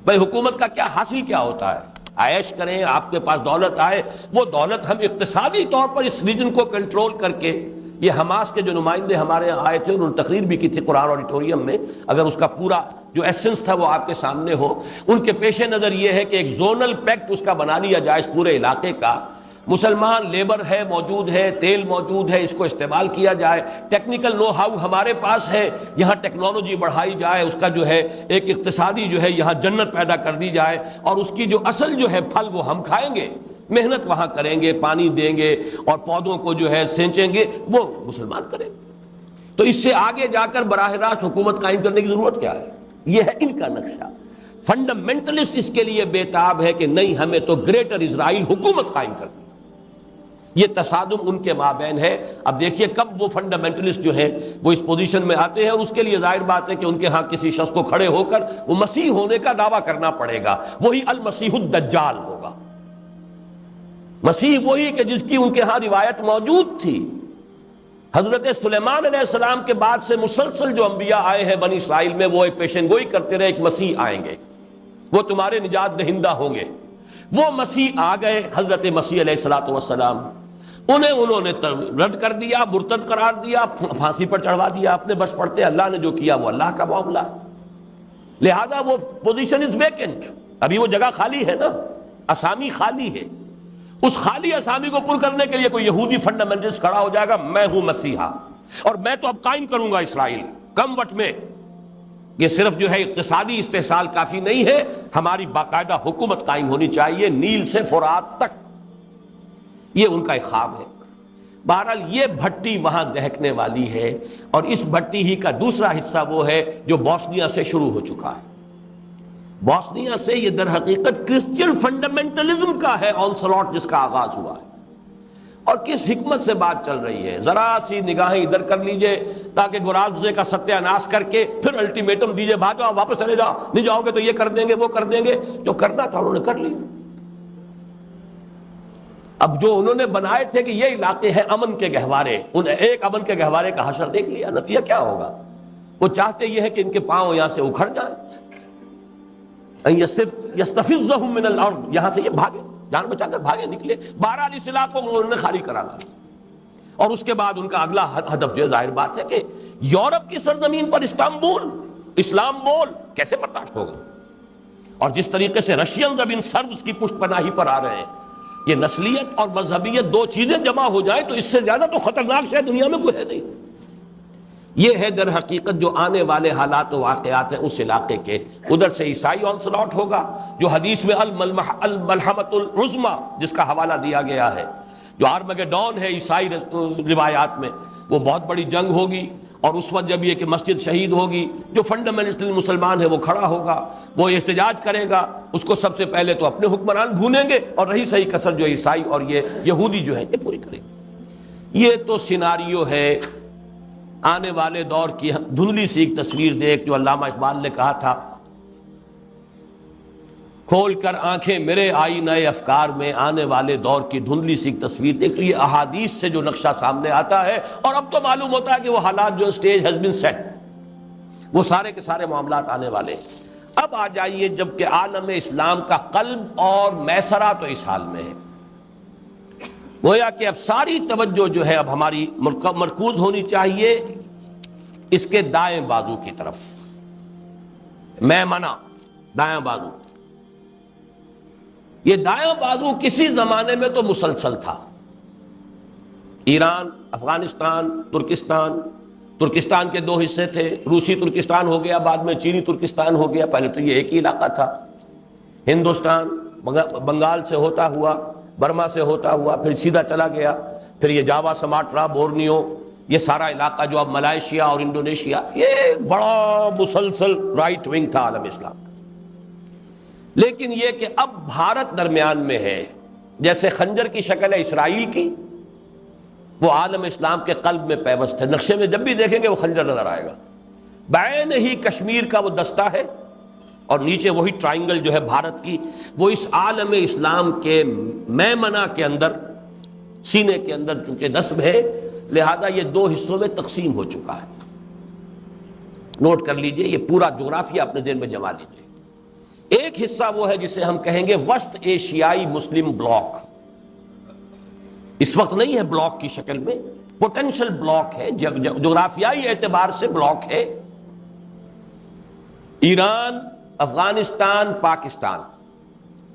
بھائی حکومت کا کیا حاصل کیا ہوتا ہے؟ عائش کریں، آپ کے پاس دولت آئے، وہ دولت ہم اقتصادی طور پر اس ریجن کو کنٹرول کر کے، یہ حماس کے جو نمائندے ہمارے یہاں آئے تھے، انہوں نے تقریر بھی کی تھی قرآن آڈیٹوریم میں، اگر اس کا پورا جو ایسنس تھا وہ آپ کے سامنے ہو، ان کے پیش نظر یہ ہے کہ ایک زونل پیکٹ اس کا بنا لیا جائے اس پورے علاقے کا، مسلمان لیبر ہے، موجود ہے، تیل موجود ہے، اس کو استعمال کیا جائے، ٹیکنیکل نو ہاؤ ہمارے پاس ہے، یہاں ٹیکنالوجی بڑھائی جائے، اس کا جو ہے ایک اقتصادی جو ہے یہاں جنت پیدا کر دی جائے، اور اس کی جو اصل جو ہے پھل وہ ہم کھائیں گے، محنت وہاں کریں گے، پانی دیں گے اور پودوں کو جو ہے سینچیں گے، وہ مسلمان کریں گے۔ تو اس سے آگے جا کر براہ راست حکومت قائم کرنے کی ضرورت کیا ہے؟ یہ ہے ان کا نقشہ۔ فنڈامنٹلسٹ اس کے لیے بےتاب ہے کہ نہیں، ہمیں تو گریٹر اسرائیل حکومت قائم کرنی۔ یہ تصادم ان کے مابین ہے۔ اب دیکھیے کب وہ فنڈامنٹلسٹ جو ہیں وہ اس پوزیشن میں آتے ہیں، اور اس کے لیے ظاہر بات ہے کہ ان کے ہاں کسی شخص کو کھڑے ہو کر وہ مسیح ہونے کا دعویٰ کرنا پڑے گا، وہی المسیح الدجال ہوگا، مسیح وہی کہ جس کی ان کے ہاں روایت موجود تھی۔ حضرت سلیمان علیہ السلام کے بعد سے مسلسل جو انبیاء آئے ہیں بنی اسرائیل میں، وہ ایک پیشن گوئی کرتے رہے، ایک مسیح آئیں گے، وہ تمہارے نجات دہندہ ہوں گے۔ وہ مسیح آ گئے، حضرت مسیح علیہ السلام، انہوں نے رد کر دیا، مرتد قرار دیا، پھانسی پر چڑھوا دیا، اپنے بس پڑتے اللہ نے جو کیا وہ اللہ کا معاملہ، لہذا وہ پوزیشن از ویکنٹ، ابھی وہ جگہ خالی ہے نا، اسامی خالی ہے۔ اس خالی اسامی کو پر کرنے کے لیے کوئی یہودی فنڈامنٹلسٹ کھڑا ہو جائے گا، میں ہوں مسیحا اور میں تو اب قائم کروں گا اسرائیل، کم وقت میں۔ یہ صرف جو ہے اقتصادی استحصال کافی نہیں ہے، ہماری باقاعدہ حکومت قائم ہونی چاہیے نیل سے فرات تک، یہ ان کا ایک خواب ہے۔ بہرحال یہ بھٹی وہاں دہکنے والی ہے، اور اس بھٹی ہی کا دوسرا حصہ وہ ہے جو بوسنیا سے شروع ہو چکا ہے۔ بوسنیا سے یہ در حقیقت کرسچین فنڈامنٹلزم کا ہے آنسلاٹ جس کا آغاز ہوا ہے، اور کس حکمت سے بات چل رہی ہے، ذرا سی نگاہیں ادھر کر لیجئے تاکہ گراز کا ستیہ ناش کر کے پھر الٹیمیٹم دیجئے بھاگ جاؤ، واپس چلے جاؤ، نہیں جاؤ گے تو یہ کر دیں گے وہ کر دیں گے، جو کرنا تھا انہوں نے کر لیا۔ اب جو انہوں نے بنائے تھے کہ یہ علاقے ہیں امن کے گہوارے، انہیں ایک امن کے گہوارے کا حشر دیکھ لیا، نتیجہ کیا ہوگا؟ وہ چاہتے یہ ہے کہ ان کے پاؤں یہاں سے اکھڑ جائیں، یستفزہم من الارض، یہاں سے یہ بھاگے، جان بچا کر بھاگے نکلے۔ بہرحال اس علاقوں کو انہوں نے خالی کرا لا، اور اس کے بعد ان کا اگلا ہدف جو ظاہر بات ہے کہ یورپ کی سرزمین پر استنبول، اسلام بول کیسے برداشت ہوگا؟ اور جس طریقے سے رشینز اب ان سربز کی پشت پناہی پر آ رہے ہیں، یہ نسلیت اور مذہبیت دو چیزیں جمع ہو جائیں تو اس سے زیادہ تو خطرناک شاید دنیا میں کوئی ہے نہیں۔ یہ ہے در حقیقت جو آنے والے حالات و واقعات ہیں اس علاقے کے۔ ادھر سے عیسائی آنسلاٹ ہوگا، جو حدیث میں الملحمۃ العظمیٰ جس کا حوالہ دیا گیا ہے، جو آرمگیڈون ہے عیسائی روایات میں، وہ بہت بڑی جنگ ہوگی، اور اس وقت جب یہ کہ مسجد شہید ہوگی، جو فنڈامنٹل مسلمان ہے وہ کھڑا ہوگا، وہ احتجاج کرے گا، اس کو سب سے پہلے تو اپنے حکمران بھونیں گے، اور رہی صحیح کسر جو عیسائی اور یہ یہودی جو ہیں یہ پوری کریں گے۔ یہ تو سیناریو ہے آنے والے دور کی دھندلی سی ایک تصویر دیکھ، جو علامہ اقبال نے کہا تھا، کھول کر آنکھیں میرے آئینہ افکار میں، آنے والے دور کی دھندلی سی ایک تصویر دیکھ۔ تو یہ احادیث سے جو نقشہ سامنے آتا ہے، اور اب تو معلوم ہوتا ہے کہ وہ حالات جو اسٹیج ہیز بین سیٹ، وہ سارے کے سارے معاملات آنے والے ہیں۔ اب آ جائیے جب کہ عالم اسلام کا قلب اور میسرہ تو اس حال میں ہے، گویا کہ اب ساری توجہ جو ہے اب ہماری مرکوز ہونی چاہیے اس کے دائیں بازو کی طرف، میمنہ، دائیں بازو۔ یہ دائیں بازو کسی زمانے میں تو مسلسل تھا، ایران، افغانستان، ترکستان کے دو حصے تھے، روسی ترکستان ہو گیا، بعد میں چینی ترکستان ہو گیا، پہلے تو یہ ایک ہی علاقہ تھا۔ ہندوستان بنگال سے ہوتا ہوا، برما سے ہوتا ہوا، پھر سیدھا چلا گیا، پھر یہ جاوا، سماٹرا، بورنیو، یہ سارا علاقہ جو اب ملائیشیا اور انڈونیشیا، یہ بڑا مسلسل رائٹ ونگ تھا عالم اسلام کا۔ لیکن یہ کہ اب بھارت درمیان میں ہے، جیسے خنجر کی شکل ہے اسرائیل کی، وہ عالم اسلام کے قلب میں پیوست ہے۔ نقشے میں جب بھی دیکھیں گے وہ خنجر نظر آئے گا، بعین ہی کشمیر کا وہ دستہ ہے، اور نیچے وہی ٹرائنگل جو ہے بھارت کی، وہ اس عالم اسلام کے میمنہ کے اندر، سینے کے اندر چونکہ نصب ہے، لہذا یہ دو حصوں میں تقسیم ہو چکا ہے۔ نوٹ کر لیجئے، یہ پورا جغرافیہ اپنے ذہن میں جما لیجئے۔ ایک حصہ وہ ہے جسے ہم کہیں گے وسط ایشیائی مسلم بلاک. اس وقت نہیں ہے بلاک کی شکل میں، پوٹینشل بلاک ہے، جغرافیائی اعتبار سے بلاک ہے. ایران، افغانستان، پاکستان.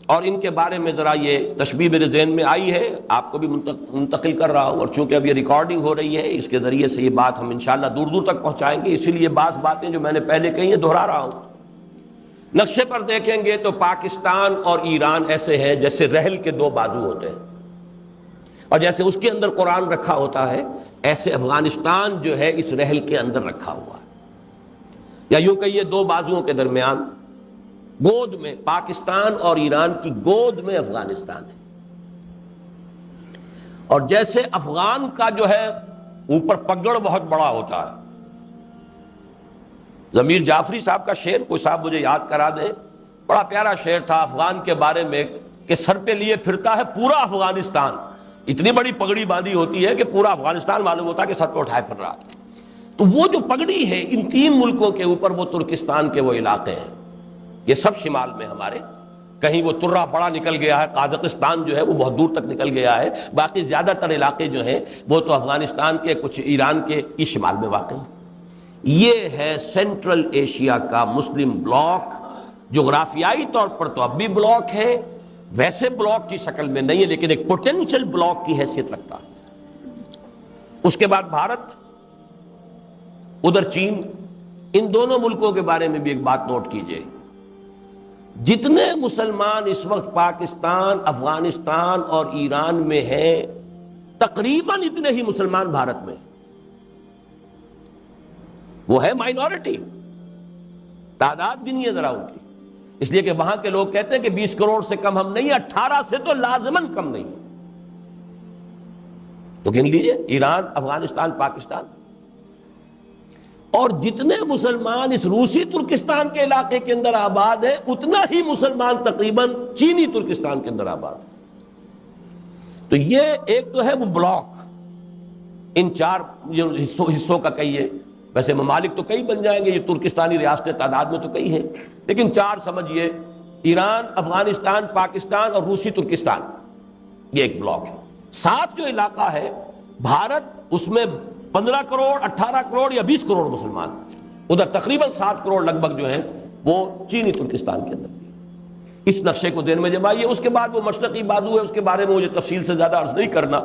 اور ان کے بارے میں ذرا یہ تشبیہ میرے ذہن میں آئی ہے، آپ کو بھی منتقل کر رہا ہوں، اور چونکہ اب یہ ریکارڈنگ ہو رہی ہے اس کے ذریعے سے یہ بات ہم انشاءاللہ دور دور تک پہنچائیں گے، اسی لیے بعض باتیں جو میں نے پہلے کہی ہیں دہرا رہا ہوں. نقشے پر دیکھیں گے تو پاکستان اور ایران ایسے ہیں جیسے رحل کے دو بازو ہوتے ہیں، اور جیسے اس کے اندر قرآن رکھا ہوتا ہے ایسے افغانستان جو ہے اس رحل کے اندر رکھا ہوا ہے، یا یوں کہیے دو بازوؤں کے درمیان گود میں پاکستان اور ایران کی گود میں افغانستان ہے. اور جیسے افغان کا جو ہے اوپر پگڑ بہت بڑا ہوتا ہے، ضمیر جعفری صاحب کا شعر کوئی صاحب مجھے یاد کرا دے، بڑا پیارا شعر تھا افغان کے بارے میں کہ سر پہ لیے پھرتا ہے پورا افغانستان. اتنی بڑی پگڑی باندھی ہوتی ہے کہ پورا افغانستان معلوم ہوتا ہے کہ سر پہ اٹھائے پھر رہا. تو وہ جو پگڑی ہے ان تین ملکوں کے اوپر، وہ ترکستان کے وہ علاقے ہیں، یہ سب شمال میں ہمارے. کہیں وہ ترہ بڑا نکل گیا ہے، قازقستان جو ہے وہ بہت دور تک نکل گیا ہے، باقی زیادہ تر علاقے جو ہیں وہ تو افغانستان کے، کچھ ایران کے یہ شمال میں واقع ہیں. یہ ہے سینٹرل ایشیا کا مسلم بلاک. جغرافیائی طور پر تو اب بھی بلاک ہے، ویسے بلاک کی شکل میں نہیں ہے، لیکن ایک پوٹینشل بلاک کی حیثیت رکھتا ہے. اس کے بعد بھارت، ادھر چین. ان دونوں ملکوں کے بارے میں بھی ایک بات نوٹ کیجئے، جتنے مسلمان اس وقت پاکستان، افغانستان اور ایران میں ہیں تقریباً اتنے ہی مسلمان بھارت میں. وہ ہے مائنورٹی، تعداد گنیے ذرا ان کی، اس لیے کہ وہاں کے لوگ کہتے ہیں کہ 20 کروڑ سے کم ہم نہیں، 18 سے تو لازماً کم نہیں. تو گن لیجئے ایران، افغانستان، پاکستان. اور جتنے مسلمان اس روسی ترکستان کے علاقے کے اندر آباد ہیں اتنا ہی مسلمان تقریباً چینی ترکستان کے اندر آباد ہیں. تو یہ ایک تو ہے وہ بلاک، ان چار حصوں کا کہیے، ویسے ممالک تو کئی بن جائیں گے، یہ ترکستانی ریاستیں تعداد میں تو کئی ہیں، لیکن چار سمجھیے، ایران، افغانستان، پاکستان اور روسی ترکستان، یہ ایک بلاک ہے. ساتھ جو علاقہ ہے بھارت، اس میں 15 کروڑ، 18 کروڑ یا 20 کروڑ مسلمان، ادھر تقریباً 7 کروڑ لگ بھگ جو ہیں وہ چینی ترکستان کے اندر. اس نقشے کو ذہن میں جمائیے. اس کے بعد وہ مشرقی بازو ہے، اس کے بارے میں مجھے تفصیل سے زیادہ عرض نہیں کرنا.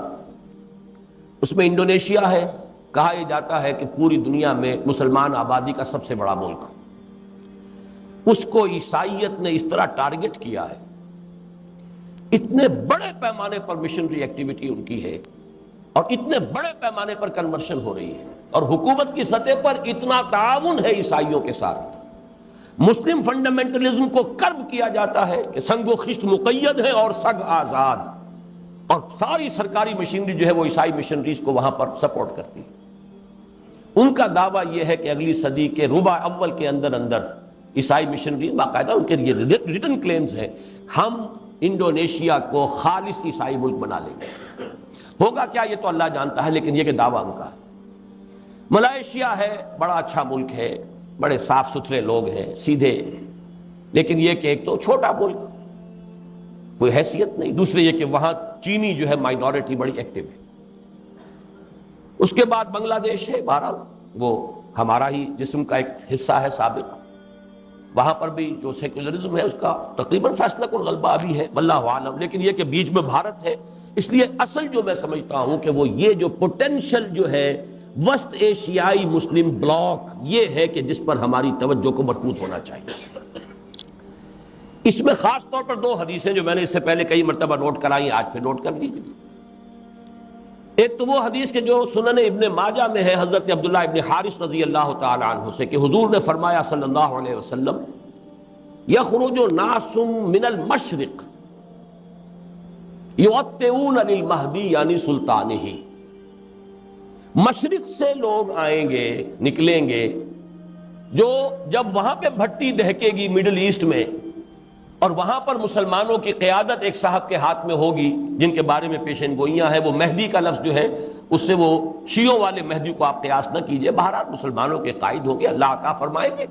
اس میں انڈونیشیا ہے. کہا یہ جاتا ہے کہ پوری دنیا میں مسلمان آبادی کا سب سے بڑا ملک. اس کو عیسائیت نے اس طرح ٹارگٹ کیا ہے، اتنے بڑے پیمانے پر مشنری ایکٹیویٹی ان کی ہے، اور اتنے بڑے پیمانے پر کنورشن ہو رہی ہے، اور حکومت کی سطح پر اتنا تعاون ہے عیسائیوں کے ساتھ. مسلم فنڈامنٹلزم کو کرب کیا جاتا ہے کہ سنگ و خشت مقید ہے اور سگ آزاد، اور ساری سرکاری مشینری جو ہے وہ عیسائی مشنریز کو وہاں پر سپورٹ کرتی ہے. ان کا دعویٰ یہ ہے کہ اگلی صدی کے ربع اول کے اندر اندر عیسائی مشنری، باقاعدہ ان کے لیے ریٹن کلیمز ہیں، ہم انڈونیشیا کو خالص عیسائی ملک بنا لیں گے. ہوگا کیا یہ تو اللہ جانتا ہے، لیکن یہ کہ دعویٰ ان کا ہے. ملائیشیا ہے، بڑا اچھا ملک ہے، بڑے صاف ستھرے لوگ ہیں، سیدھے، لیکن یہ کہ ایک تو چھوٹا ملک، کوئی حیثیت نہیں. دوسرے یہ کہ وہاں چینی جو ہے مائنورٹی بڑی ایکٹیو ہے. اس کے بعد بنگلہ دیش ہے، بہرحال وہ ہمارا ہی جسم کا ایک حصہ ہے سابق. وہاں پر بھی جو سیکولرزم ہے اس کا تقریباً فیصلہ کن غلبہ ابھی ہے، واللہ عالم. لیکن یہ کہ بیچ میں بھارت ہے. اس لیے اصل جو میں سمجھتا ہوں کہ وہ یہ جو پوٹینشل جو ہے وسط ایشیائی مسلم بلاک، یہ ہے کہ جس پر ہماری توجہ کو مرکوز ہونا چاہیے. اس میں خاص طور پر 2 حدیثیں جو میں نے اس سے پہلے کئی مرتبہ نوٹ کرائی، آج پھر نوٹ کر لیجیے. ایک تو وہ حدیث کہ جو سنن ابن ماجہ میں ہے حضرت عبداللہ ابن حارث رضی اللہ تعالی عنہ سے، کہ حضور نے فرمایا صلی اللہ علیہ وسلم، یخرج ناس من المشرق یوطئون للمہدی یعنی سلطانہ. مشرق سے لوگ آئیں گے، نکلیں گے، جو جب وہاں پہ بھٹی دہکے گی مڈل ایسٹ میں، اور وہاں پر مسلمانوں کی قیادت ایک صاحب کے ہاتھ میں ہوگی جن کے بارے میں پیشین گوئیاں ہیں. وہ مہدی کا لفظ جو ہے اس سے وہ شیعوں والے مہدی کو آپ قیاس نہ کیجئے، بہرحال مسلمانوں کے قائد ہوں گے، اللہ عطا فرمائیں گے.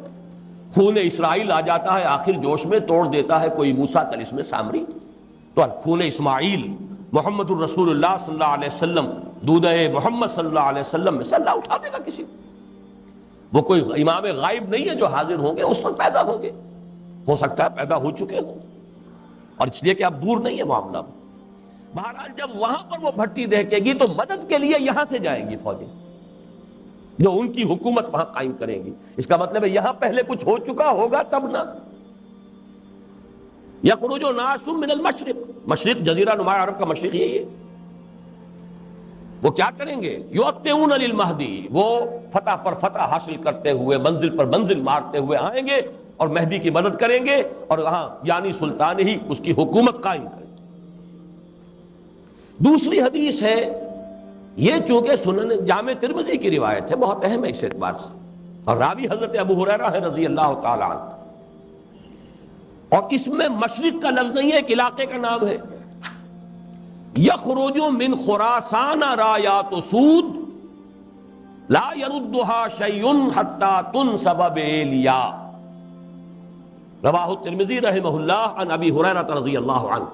خون اسرائیل آ جاتا ہے آخر جوش میں، توڑ دیتا ہے کوئی موسیٰ طلسم سامری. تو خون اسماعیل محمد الرسول اللہ صلی اللہ علیہ وسلم، دودھ محمد صلی اللہ علیہ وسلم میں سے اللہ اٹھا دے گا کسی کو. وہ کوئی امام غائب نہیں ہے جو حاضر ہوں گے، اس وقت پیدا ہوں گے، ہو سکتا ہے پیدا ہو چکے ہوں، اور اس لیے کہ اب دور نہیں ہے معاملہ. بہرحال جب وہاں پر وہ بھٹی دیکھے گی تو مدد کے لیے یہاں سے جائیں گی فوجیں جو ان کی حکومت وہاں قائم کریں گی. اس کا مطلب ہے یہاں پہلے کچھ ہو چکا ہوگا تب نہ. یخرج ناس من المشرق، مشرق جزیرہ نما عرب کا مشرق یہی ہے. وہ کیا کریں گے؟ یؤتون للمہدی، وہ فتح پر فتح حاصل کرتے ہوئے منزل پر منزل مارتے ہوئے آئیں گے اور مہدی کی مدد کریں گے، اور وہاں یعنی سلطان ہی اس کی حکومت قائم کریں گے. دوسری حدیث ہے، یہ چونکہ سنن جامع ترمذی کی روایت ہے، بہت اہم ہے اس اعتبار سے، اور راوی حضرت ابو ہریرہ ہے رضی اللہ تعالی عنہ، اور اس میں مشرق کا لفظ نہیں ہے، ایک علاقے کا نام ہے. یخرج من خراسان رایات سود لا یردها شیء حتی تنصب بإیلیا، رواہ الترمذی رحمہ اللہ عن ابی ہریرہ رضی اللہ عنہ.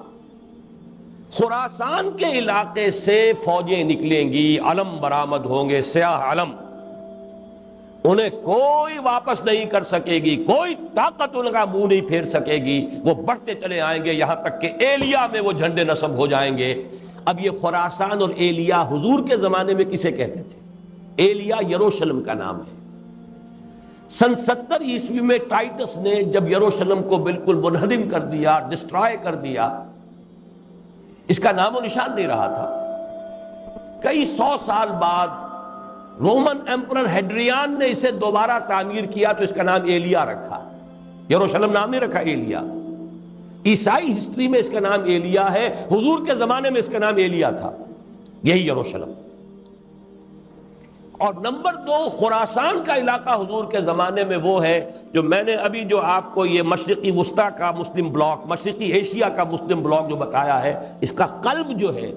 خراسان کے علاقے سے فوجیں نکلیں گی، علم برآمد ہوں گے، سیاہ علم، انہیں کوئی واپس نہیں کر سکے گی، کوئی طاقت ان کا منہ نہیں پھیر سکے گی. وہ بڑھتے چلے آئیں گے یہاں تک کہ ایلیا میں وہ جھنڈے نصب ہو جائیں گے. اب یہ خراسان اور ایلیا حضور کے زمانے میں کسے کہتے تھے؟ ایلیا یروشلم کا نام ہے. سن 70 عیسوی میں ٹائٹس نے جب یروشلم کو بالکل منہدم کر دیا، ڈسٹرائے کر دیا، اس کا نام و نشان نہیں رہا تھا. کئی 100 سال بعد رومن ایمپرر ہیڈریان نے اسے دوبارہ تعمیر کیا تو اس کا نام ایلیا رکھا. یروشلم نام نہیں رکھا، ایلیا. عیسائی ہسٹری میں اس کا نام ایلیا ہے، حضور کے زمانے میں اس کا نام ایلیا تھا، یہی یروشلم. اور نمبر 2 خراسان کا علاقہ حضور کے زمانے میں وہ ہے جو میں نے ابھی جو آپ کو یہ مشرقی وسطی کا مسلم بلاک، مشرقی ایشیا کا مسلم بلاک جو بتایا ہے، اس کا قلب جو ہے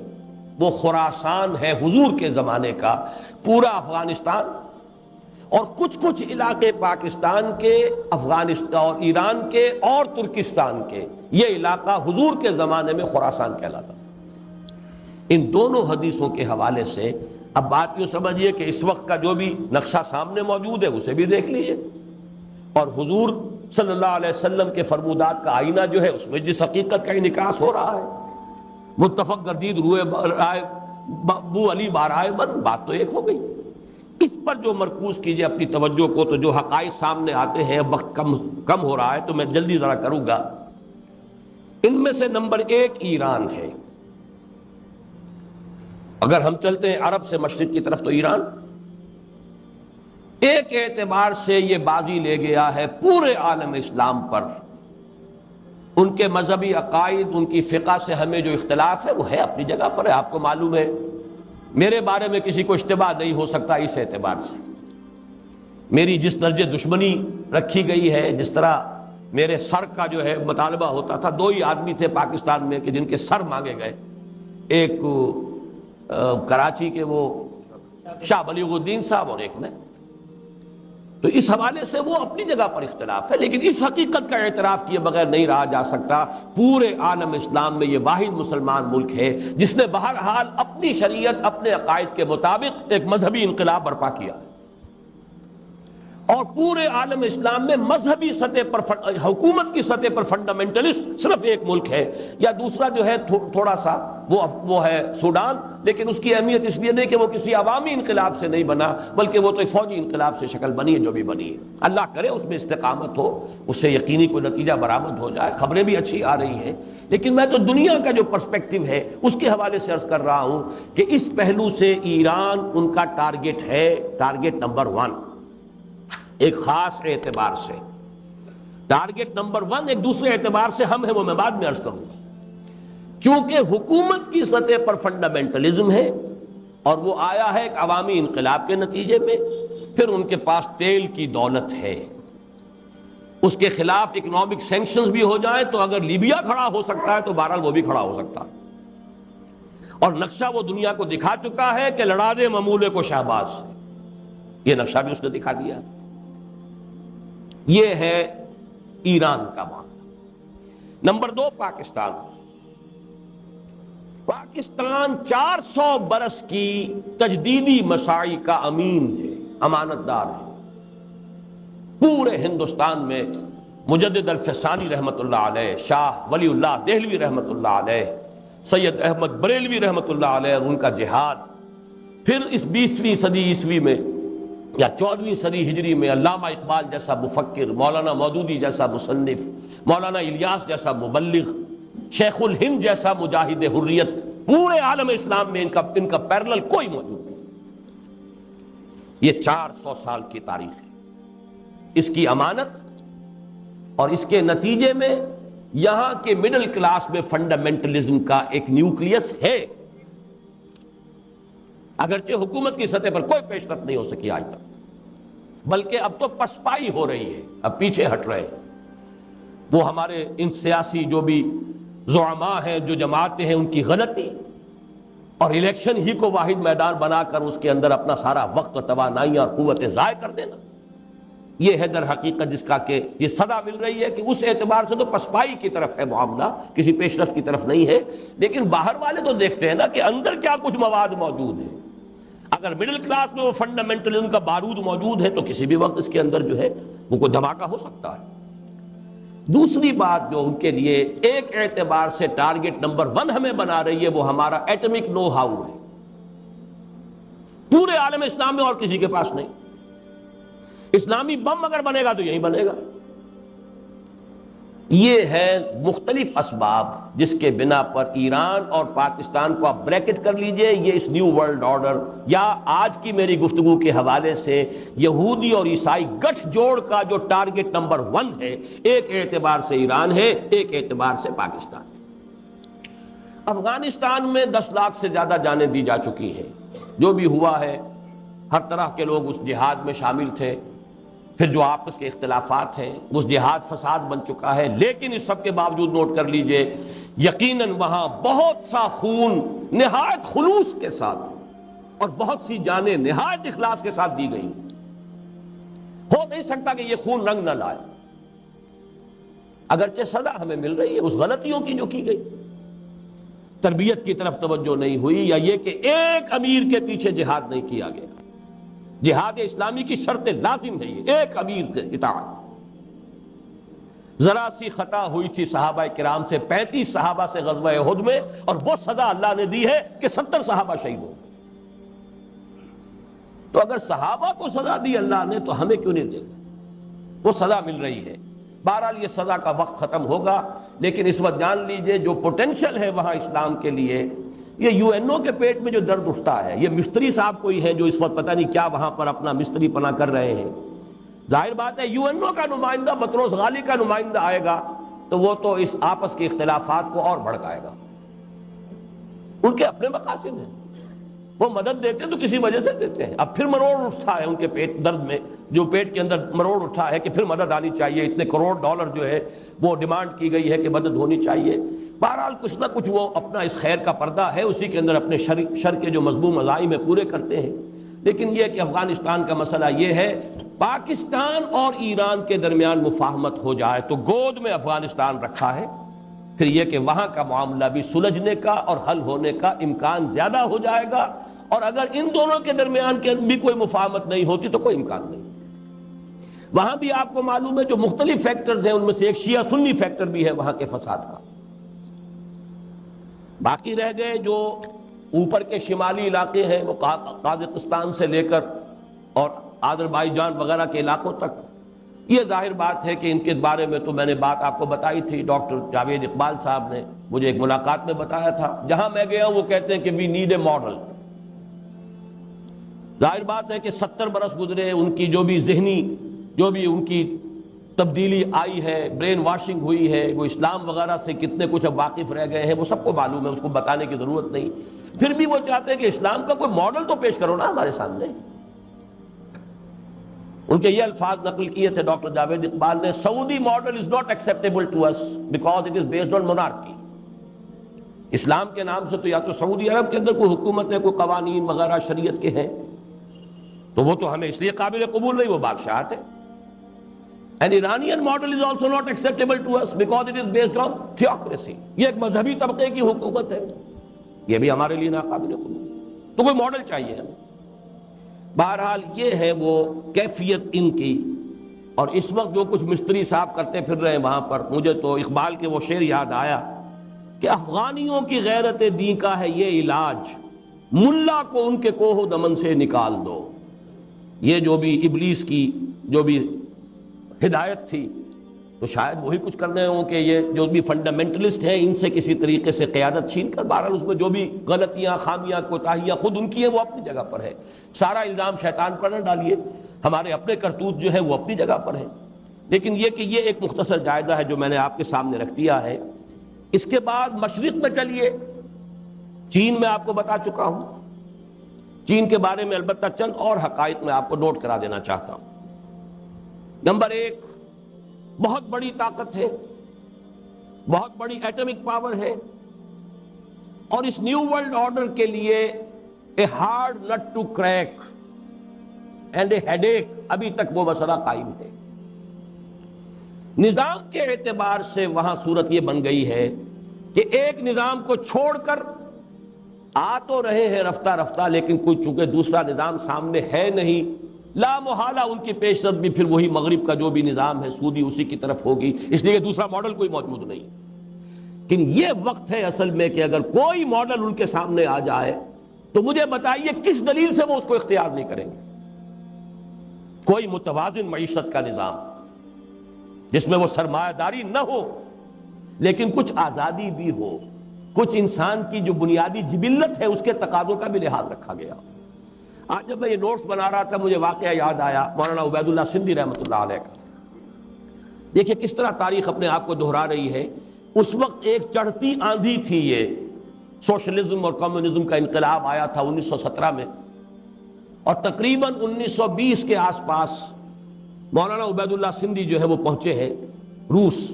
وہ خراسان ہے حضور کے زمانے کا. پورا افغانستان اور کچھ علاقے پاکستان کے، افغانستان اور ایران کے اور ترکستان کے، یہ علاقہ حضور کے زمانے میں خراسان کہلاتا تھا. ان دونوں حدیثوں کے حوالے سے اب بات یوں سمجھیے کہ اس وقت کا جو بھی نقشہ سامنے موجود ہے اسے بھی دیکھ لیجیے، اور حضور صلی اللہ علیہ وسلم کے فرمودات کا آئینہ جو ہے اس میں جس حقیقت کا انعکاس ہو رہا ہے. متفق گردید روئے بو علی بارائے من، بات تو ایک ہو گئی. اس پر جو مرکوز کیجئے اپنی توجہ کو، تو جو حقائق سامنے آتے ہیں، وقت کم ہو رہا ہے تو میں جلدی ذرا کروں گا. ان میں سے نمبر 1 ایران ہے. اگر ہم چلتے ہیں عرب سے مشرق کی طرف تو ایران ایک اعتبار سے یہ بازی لے گیا ہے پورے عالم اسلام پر. ان کے مذہبی عقائد، ان کی فقہ سے ہمیں جو اختلاف ہے وہ ہے اپنی جگہ پر ہے. آپ کو معلوم ہے میرے بارے میں کسی کو اشتباہ نہیں ہو سکتا اس اعتبار سے. میری جس درجے دشمنی رکھی گئی ہے، جس طرح میرے سر کا جو ہے مطالبہ ہوتا تھا، 2 ہی آدمی تھے پاکستان میں کہ جن کے سر مانگے گئے، ایک کراچی کے وہ شاہ بلیغ الدین صاحب اور ایک نے. تو اس حوالے سے وہ اپنی جگہ پر اختلاف ہے، لیکن اس حقیقت کا اعتراف کیے بغیر نہیں رہا جا سکتا پورے عالم اسلام میں یہ واحد مسلمان ملک ہے جس نے بہرحال اپنی شریعت، اپنے عقائد کے مطابق ایک مذہبی انقلاب برپا کیا. اور پورے عالم اسلام میں مذہبی سطح پر، حکومت کی سطح پر فنڈامنٹلسٹ صرف ایک ملک ہے، یا دوسرا جو ہے تھوڑا سا وہ ہے سوڈان، لیکن اس کی اہمیت اس لیے نہیں کہ وہ کسی عوامی انقلاب سے نہیں بنا، بلکہ وہ تو ایک فوجی انقلاب سے شکل بنی ہے جو بھی بنی ہے. اللہ کرے اس میں استقامت ہو، اس سے یقینی کوئی نتیجہ برآمد ہو جائے. خبریں بھی اچھی آ رہی ہیں، لیکن میں تو دنیا کا جو پرسپیکٹو ہے اس کے حوالے سے عرض کر رہا ہوں کہ اس پہلو سے ایران ان کا ٹارگٹ ہے، ٹارگٹ نمبر 1 ایک خاص اعتبار سے. ٹارگٹ نمبر 1 ایک دوسرے اعتبار سے ہم ہیں، وہ میں بعد میں عرض کروں گا. چونکہ حکومت کی سطح پر فنڈامنٹلزم ہے اور وہ آیا ہے ایک عوامی انقلاب کے نتیجے میں، پھر ان کے پاس تیل کی دولت ہے، اس کے خلاف اکنامک سینکشنز بھی ہو جائیں تو اگر لیبیا کھڑا ہو سکتا ہے تو بہرحال وہ بھی کھڑا ہو سکتا ہے. اور نقشہ وہ دنیا کو دکھا چکا ہے کہ لڑا دے ممولے کو شہباز سے، یہ نقشہ بھی اس نے دکھا دیا. یہ ہے ایران کا معاملہ۔ نمبر 2، پاکستان۔ پاکستان 400 برس کی تجدیدی مساعی کا امین ہے، امانت دار ہے۔ پورے ہندوستان میں مجدد الفسانی رحمت اللہ علیہ، شاہ ولی اللہ دہلوی رحمت اللہ علیہ، سید احمد بریلوی رحمت اللہ علیہ اور ان کا جہاد، پھر اس 20ویں صدی عیسوی میں یا 14ویں صدی ہجری میں علامہ اقبال جیسا مفکر، مولانا مودودی جیسا مصنف، مولانا الیاس جیسا مبلغ، شیخ الہند جیسا مجاہد حریت، پورے عالم اسلام میں ان کا پیرلل کوئی موجود نہیں۔ یہ 400 سال کی تاریخ ہے، اس کی امانت، اور اس کے نتیجے میں یہاں کے مڈل کلاس میں فنڈامنٹلزم کا ایک نیوکلیس ہے، اگرچہ حکومت کی سطح پر کوئی پیش رفت نہیں ہو سکی آج تک، بلکہ اب تو پسپائی ہو رہی ہے، اب پیچھے ہٹ رہے ہیں۔ وہ ہمارے ان سیاسی جو بھی زعماء ہیں، جو جماعتیں ہیں، ان کی غلطی اور الیکشن ہی کو واحد میدان بنا کر اس کے اندر اپنا سارا وقت اور توانائی اور قوتیں ضائع کر دینا، یہ ہے در حقیقت جس کا کہ یہ صدا مل رہی ہے کہ اس اعتبار سے تو پسپائی کی طرف ہے معاملہ، کسی پیش رفت کی طرف نہیں ہے۔ لیکن باہر والے تو دیکھتے ہیں نا کہ اندر کیا کچھ مواد موجود ہے۔ اگر مڈل کلاس میں وہ فنڈامنٹلزم کا بارود موجود ہے تو کسی بھی وقت اس کے اندر جو ہے وہ کوئی دھماکہ ہو سکتا ہے۔ دوسری بات جو ان کے لیے ایک اعتبار سے ٹارگٹ نمبر 1 ہمیں بنا رہی ہے، وہ ہمارا ایٹمک نو ہاؤ ہے، پورے عالم اسلام میں اور کسی کے پاس نہیں۔ اسلامی بم اگر بنے گا تو یہی بنے گا۔ یہ ہے مختلف اسباب جس کے بنا پر ایران اور پاکستان کو آپ بریکٹ کر لیجئے، یہ اس نیو ورلڈ آرڈر یا آج کی میری گفتگو کے حوالے سے یہودی اور عیسائی گٹھ جوڑ کا جو ٹارگٹ نمبر 1 ہے، ایک اعتبار سے ایران ہے، ایک اعتبار سے پاکستان ہے۔ افغانستان میں 10 لاکھ سے زیادہ جانیں دی جا چکی ہیں، جو بھی ہوا ہے، ہر طرح کے لوگ اس جہاد میں شامل تھے، پھر جو آپس کے اختلافات ہیں، اس جہاد فساد بن چکا ہے، لیکن اس سب کے باوجود نوٹ کر لیجئے یقیناً وہاں بہت سا خون نہایت خلوص کے ساتھ اور بہت سی جانیں نہایت اخلاص کے ساتھ دی گئی۔ ہو نہیں سکتا کہ یہ خون رنگ نہ لائے، اگرچہ سزا ہمیں مل رہی ہے اس غلطیوں کی جو کی گئی، تربیت کی طرف توجہ نہیں ہوئی، یا یہ کہ ایک امیر کے پیچھے جہاد نہیں کیا گیا۔ جہاد اسلامی کی شرط لازم ہے یہ ایک امیر کے اطاعت۔ ذرا سی خطا ہوئی تھی صحابہ کرام سے، 35 صحابہ سے غزوہ احد میں، اور وہ سزا اللہ نے دی ہے کہ 70 صحابہ شہید ہو گئے۔ تو اگر صحابہ کو سزا دی اللہ نے تو ہمیں کیوں نہیں دے گا؟ وہ سزا مل رہی ہے۔ بہرحال یہ سزا کا وقت ختم ہوگا، لیکن اس وقت جان لیجئے جو پوٹینشل ہے وہاں اسلام کے لیے، یہ یو این او کے پیٹ میں جو درد اٹھتا ہے، یہ مستری صاحب کوئی ہے جو اس وقت پتہ نہیں کیا وہاں پر اپنا مستری پنا کر رہے ہیں۔ ظاہر بات ہے یو این او کا نمائندہ بطرس غالی کا نمائندہ آئے گا تو وہ تو اس آپس کے اختلافات کو اور بھڑکائے گا۔ ان کے اپنے مقاصد ہیں، وہ مدد دیتے ہیں تو کسی وجہ سے دیتے ہیں۔ اب پھر مروڑ اٹھتا ہے ان کے پیٹ درد میں، جو پیٹ کے اندر مروڑ اٹھا ہے کہ پھر مدد آنی چاہیے، اتنے کروڑ ڈالر جو ہے وہ ڈیمانڈ کی گئی ہے کہ مدد ہونی چاہیے۔ بہرحال کچھ نہ کچھ وہ اپنا اس خیر کا پردہ ہے، اسی کے اندر اپنے شر کے جو مذموم عزائم پورے کرتے ہیں۔ لیکن یہ کہ افغانستان کا مسئلہ یہ ہے، پاکستان اور ایران کے درمیان مفاہمت ہو جائے تو گود میں افغانستان رکھا ہے، پھر یہ کہ وہاں کا معاملہ بھی سلجھنے کا اور حل ہونے کا امکان زیادہ ہو جائے گا، اور اگر ان دونوں کے درمیان کے بھی کوئی مفاہمت نہیں ہوتی تو کوئی امکان نہیں۔ وہاں بھی آپ کو معلوم ہے جو مختلف فیکٹرز ہیں، ان میں سے ایک شیعہ سنی فیکٹر بھی ہے وہاں کے فساد کا۔ باقی رہ گئے جو اوپر کے شمالی علاقے ہیں، وہ قازقستان سے لے کر اور آذربائیجان وغیرہ کے علاقوں تک، یہ ظاہر بات ہے کہ ان کے بارے میں تو میں نے بات آپ کو بتائی تھی، ڈاکٹر جاوید اقبال صاحب نے مجھے ایک ملاقات میں بتایا تھا، جہاں میں گیا وہ کہتے ہیں کہ وی نیڈ اے ماڈل۔ ظاہر بات ہے کہ 70 برس گزرے، ان کی جو بھی ذہنی جو بھی ان کی تبدیلی آئی ہے، برین واشنگ ہوئی ہے، وہ اسلام وغیرہ سے کتنے کچھ اب واقف رہ گئے ہیں، وہ سب کو معلوم ہے، اس کو بتانے کی ضرورت نہیں۔ پھر بھی وہ چاہتے ہیں کہ اسلام کا کوئی ماڈل تو پیش کرو نا ہمارے سامنے۔ ان کے یہ الفاظ نقل کیے تھے ڈاکٹر جاوید اقبال نے، Saudi model is not acceptable to us because it is based on monarchy. اسلام کے نام سے تو یا تو سعودی عرب کے اندر کوئی حکومت ہے، کوئی قوانین وغیرہ شریعت کے ہیں، تو وہ تو ہمیں اس لیے قابل قبول نہیں، وہ بادشاہت ہے۔ An Iranian model is also not acceptable to us because it is based on theocracy. یہ ایک مذہبی طبقے کی حکومت ہے، یہ بھی ہمارے لیے ناقابل قبول، تو کوئی ماڈل چاہیے ہمیں۔ بہرحال یہ ہے وہ کیفیت ان کی، اور اس وقت جو کچھ مستری صاحب کرتے پھر رہے ہیں وہاں پر، مجھے تو اقبال کے وہ شعر یاد آیا کہ افغانیوں کی غیرت دین کا ہے یہ علاج، ملا کو ان کے کوہ و دمن سے نکال دو۔ یہ جو بھی ابلیس کی جو بھی ہدایت تھی، تو شاید وہی کچھ کر رہے ہوں کہ یہ جو بھی فنڈامنٹلسٹ ہیں ان سے کسی طریقے سے قیادت چھین کر، بہرحال اس میں جو بھی غلطیاں، خامیاں، کوتاہیاں خود ان کی ہیں وہ اپنی جگہ پر ہے، سارا الزام شیطان پر نہ ڈالیے، ہمارے اپنے کرتوت جو ہے وہ اپنی جگہ پر ہیں۔ لیکن یہ کہ یہ ایک مختصر جائزہ ہے جو میں نے آپ کے سامنے رکھ دیا ہے۔ اس کے بعد مشرق میں چلیے، چین میں آپ کو بتا چکا ہوں، چین کے بارے میں البتہ چند اور حقائق میں آپ کو نوٹ کرا دینا چاہتا ہوں۔ نمبر ایک، بہت بڑی طاقت ہے، بہت بڑی ایٹمک پاور ہے، اور اس نیو ورلڈ آرڈر کے لیے a hard nut to crack and a headache, ابھی تک وہ مسئلہ قائم ہے۔ نظام کے اعتبار سے وہاں صورت یہ بن گئی ہے کہ ایک نظام کو چھوڑ کر آ تو رہے ہیں رفتہ رفتہ، لیکن کوئی چونکہ دوسرا نظام سامنے ہے نہیں، لا محالہ ان کی پیش رفت بھی پھر وہی مغرب کا جو بھی نظام ہے سودی اسی کی طرف ہوگی، اس لیے دوسرا ماڈل کوئی موجود نہیں۔ لیکن یہ وقت ہے اصل میں کہ اگر کوئی ماڈل ان کے سامنے آ جائے تو مجھے بتائیے کس دلیل سے وہ اس کو اختیار نہیں کریں گے۔ کوئی متوازن معیشت کا نظام جس میں وہ سرمایہ داری نہ ہو لیکن کچھ آزادی بھی ہو، کچھ انسان کی جو بنیادی جبلت ہے اس کے تقاضوں کا بھی لحاظ رکھا گیا۔ آج جب میں یہ نوٹس بنا رہا تھا مجھے واقعہ یاد آیا مولانا عبید اللہ سندھی رحمۃ اللہ علیہ کا۔ دیکھیے کس طرح تاریخ اپنے آپ کو دہرا رہی ہے۔ اس وقت ایک چڑھتی آندھی تھی، یہ سوشلزم اور کمیونزم کا انقلاب آیا تھا 1917 میں، اور تقریباً 1920 کے آس پاس مولانا عبید اللہ سندھی جو ہے وہ پہنچے ہیں روس،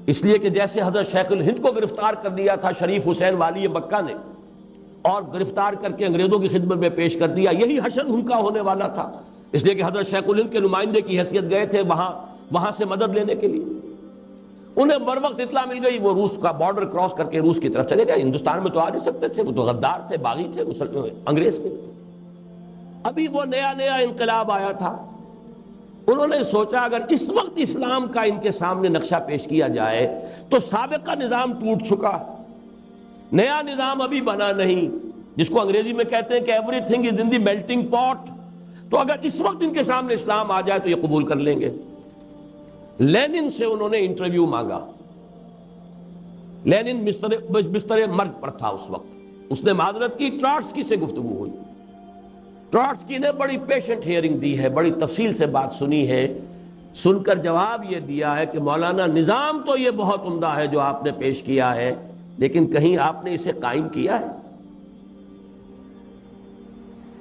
اس لیے کہ جیسے حضرت شیخ الہند کو گرفتار کر دیا تھا شریف حسین والی مکہ نے، اور گرفتار کر کے انگریزوں کی خدمت میں پیش کر دیا، یہی حشر ان کا ہونے والا تھا، اس لیے کہ حضرت شیخ الہند کے نمائندے کی حیثیت گئے تھے وہاں سے مدد لینے کے لیے۔ انہیں بر وقت اطلاع مل گئی، وہ روس کا بارڈر کراس کر کے روس کی طرف چلے گئے۔ ہندوستان میں تو آ نہیں سکتے تھے، وہ تو غدار تھے، باغی تھے انگریز کے۔ ابھی وہ نیا انقلاب آیا تھا، انہوں نے سوچا اگر اس وقت اسلام کا ان کے سامنے نقشہ پیش کیا جائے تو سابقہ نظام ٹوٹ چکا، نیا نظام ابھی بنا نہیں، جس کو انگریزی میں کہتے ہیں کہ every thing is in the melting پاٹ، تو اگر اس وقت ان کے سامنے اسلام آ جائے تو یہ قبول کر لیں گے۔ لینن سے انہوں نے انٹرویو مانگا، لینن بستر مرگ پر تھا اس وقت، اس نے معذرت کی، ٹراٹسکی سے گفتگو ہوئی، ٹراٹسکی نے بڑی پیشنٹ ہیئرنگ دی ہے، بڑی تفصیل سے بات سنی ہے، سن کر جواب یہ دیا ہے کہ مولانا نظام تو یہ بہت عمدہ ہے جو آپ نے پیش کیا ہے، لیکن کہیں آپ نے اسے قائم کیا ہے؟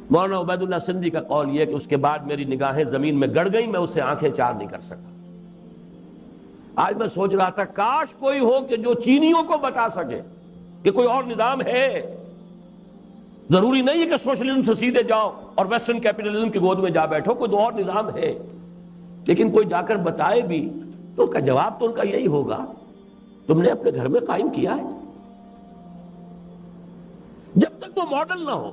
مولانا عبید اللہ سندھی کا قول یہ کہ اس کے بعد میری نگاہیں زمین میں گڑ گئیں، میں اسے آنکھیں چار نہیں کر سکا۔ آج میں سوچ رہا تھا کاش کوئی ہو کہ جو چینیوں کو بتا سکے کہ کوئی اور نظام ہے، ضروری نہیں ہے کہ سوشلزم سے سیدھے جاؤ اور ویسٹرن کیپٹلزم کی گود میں جا بیٹھو، کوئی اور نظام ہے، لیکن کوئی جا کر بتائے بھی تو ان کا جواب تو ان کا یہی ہوگا تم نے اپنے گھر میں قائم کیا ہے۔ جب تک وہ ماڈل نہ ہو،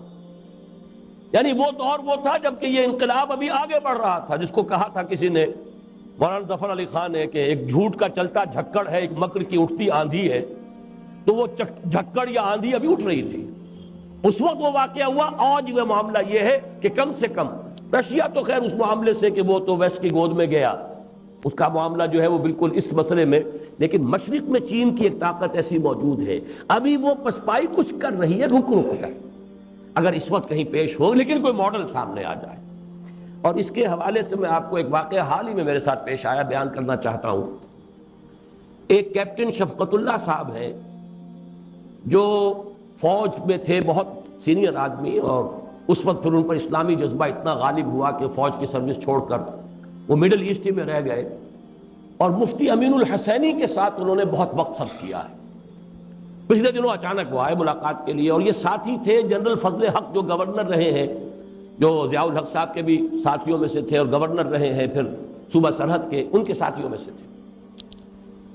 یعنی وہ دور وہ تھا جب کہ یہ انقلاب ابھی آگے بڑھ رہا تھا، جس کو کہا تھا کسی نے، مولانا ظفر علی خان نے، کہ ایک جھوٹ کا چلتا جھکڑ ہے، ایک مکر کی اٹھتی آندھی ہے، تو وہ جھکڑ یا آندھی ابھی اٹھ رہی تھی اس وقت وہ واقعہ ہوا۔ آج وہ معاملہ یہ ہے کہ کم سے کم رشیا تو خیر اس معاملے سے کہ وہ تو ویسٹ کی گود میں گیا، اس کا معاملہ جو ہے وہ بالکل اس مسئلے میں، لیکن مشرق میں چین کی ایک طاقت ایسی موجود ہے، ابھی وہ پسپائی کچھ کر رہی ہے، رک کر، اگر اس وقت کہیں پیش ہو، لیکن کوئی ماڈل سامنے آ جائے۔ اور اس کے حوالے سے میں آپ کو ایک واقعہ حال ہی میں میرے ساتھ پیش آیا بیان کرنا چاہتا ہوں۔ ایک کیپٹن شفقت اللہ صاحب ہے جو فوج میں تھے، بہت سینئر آدمی، اور اس وقت پھر ان پر اسلامی جذبہ اتنا غالب ہوا کہ فوج کی سروس چھوڑ کر وہ مڈل ایسٹ میں رہ گئے، اور مفتی امین الحسینی کے ساتھ انہوں نے بہت وقت صرف کیا ہے۔ پچھلے دنوں اچانک وہ آئے ملاقات کے لیے، اور یہ ساتھی تھے جنرل فضل حق جو گورنر رہے ہیں، جو ضیاء الحق صاحب کے بھی ساتھیوں میں سے تھے اور گورنر رہے ہیں، پھر صوبہ سرحد کے، ان کے ساتھیوں میں سے تھے۔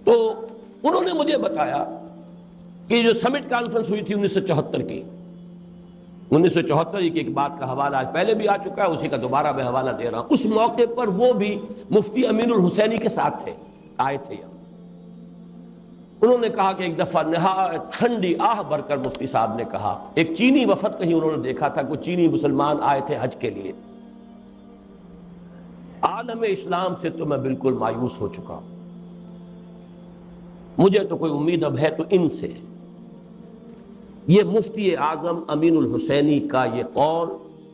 تو انہوں نے مجھے بتایا کہ جو سمٹ کانفرنس ہوئی تھی 1974 کی، 1974 کی ایک بات کا حوالہ آج پہلے بھی آ چکا ہے، اسی کا دوبارہ میں حوالہ دے رہا ہوں۔ اس موقع پر وہ بھی مفتی امین الحسینی کے ساتھ تھے، آئے تھے یہاں۔ انہوں نے کہا کہ ایک دفعہ نہایت ٹھنڈی آہ بھر کر مفتی صاحب نے کہا، ایک چینی وفد کہیں انہوں نے دیکھا تھا، کوئی چینی مسلمان آئے تھے حج کے لیے، عالم اسلام سے تو میں بالکل مایوس ہو چکا ہوں، مجھے تو کوئی امید اب ہے تو ان سے۔ یہ مفتی اعظم امین الحسینی کا یہ قول،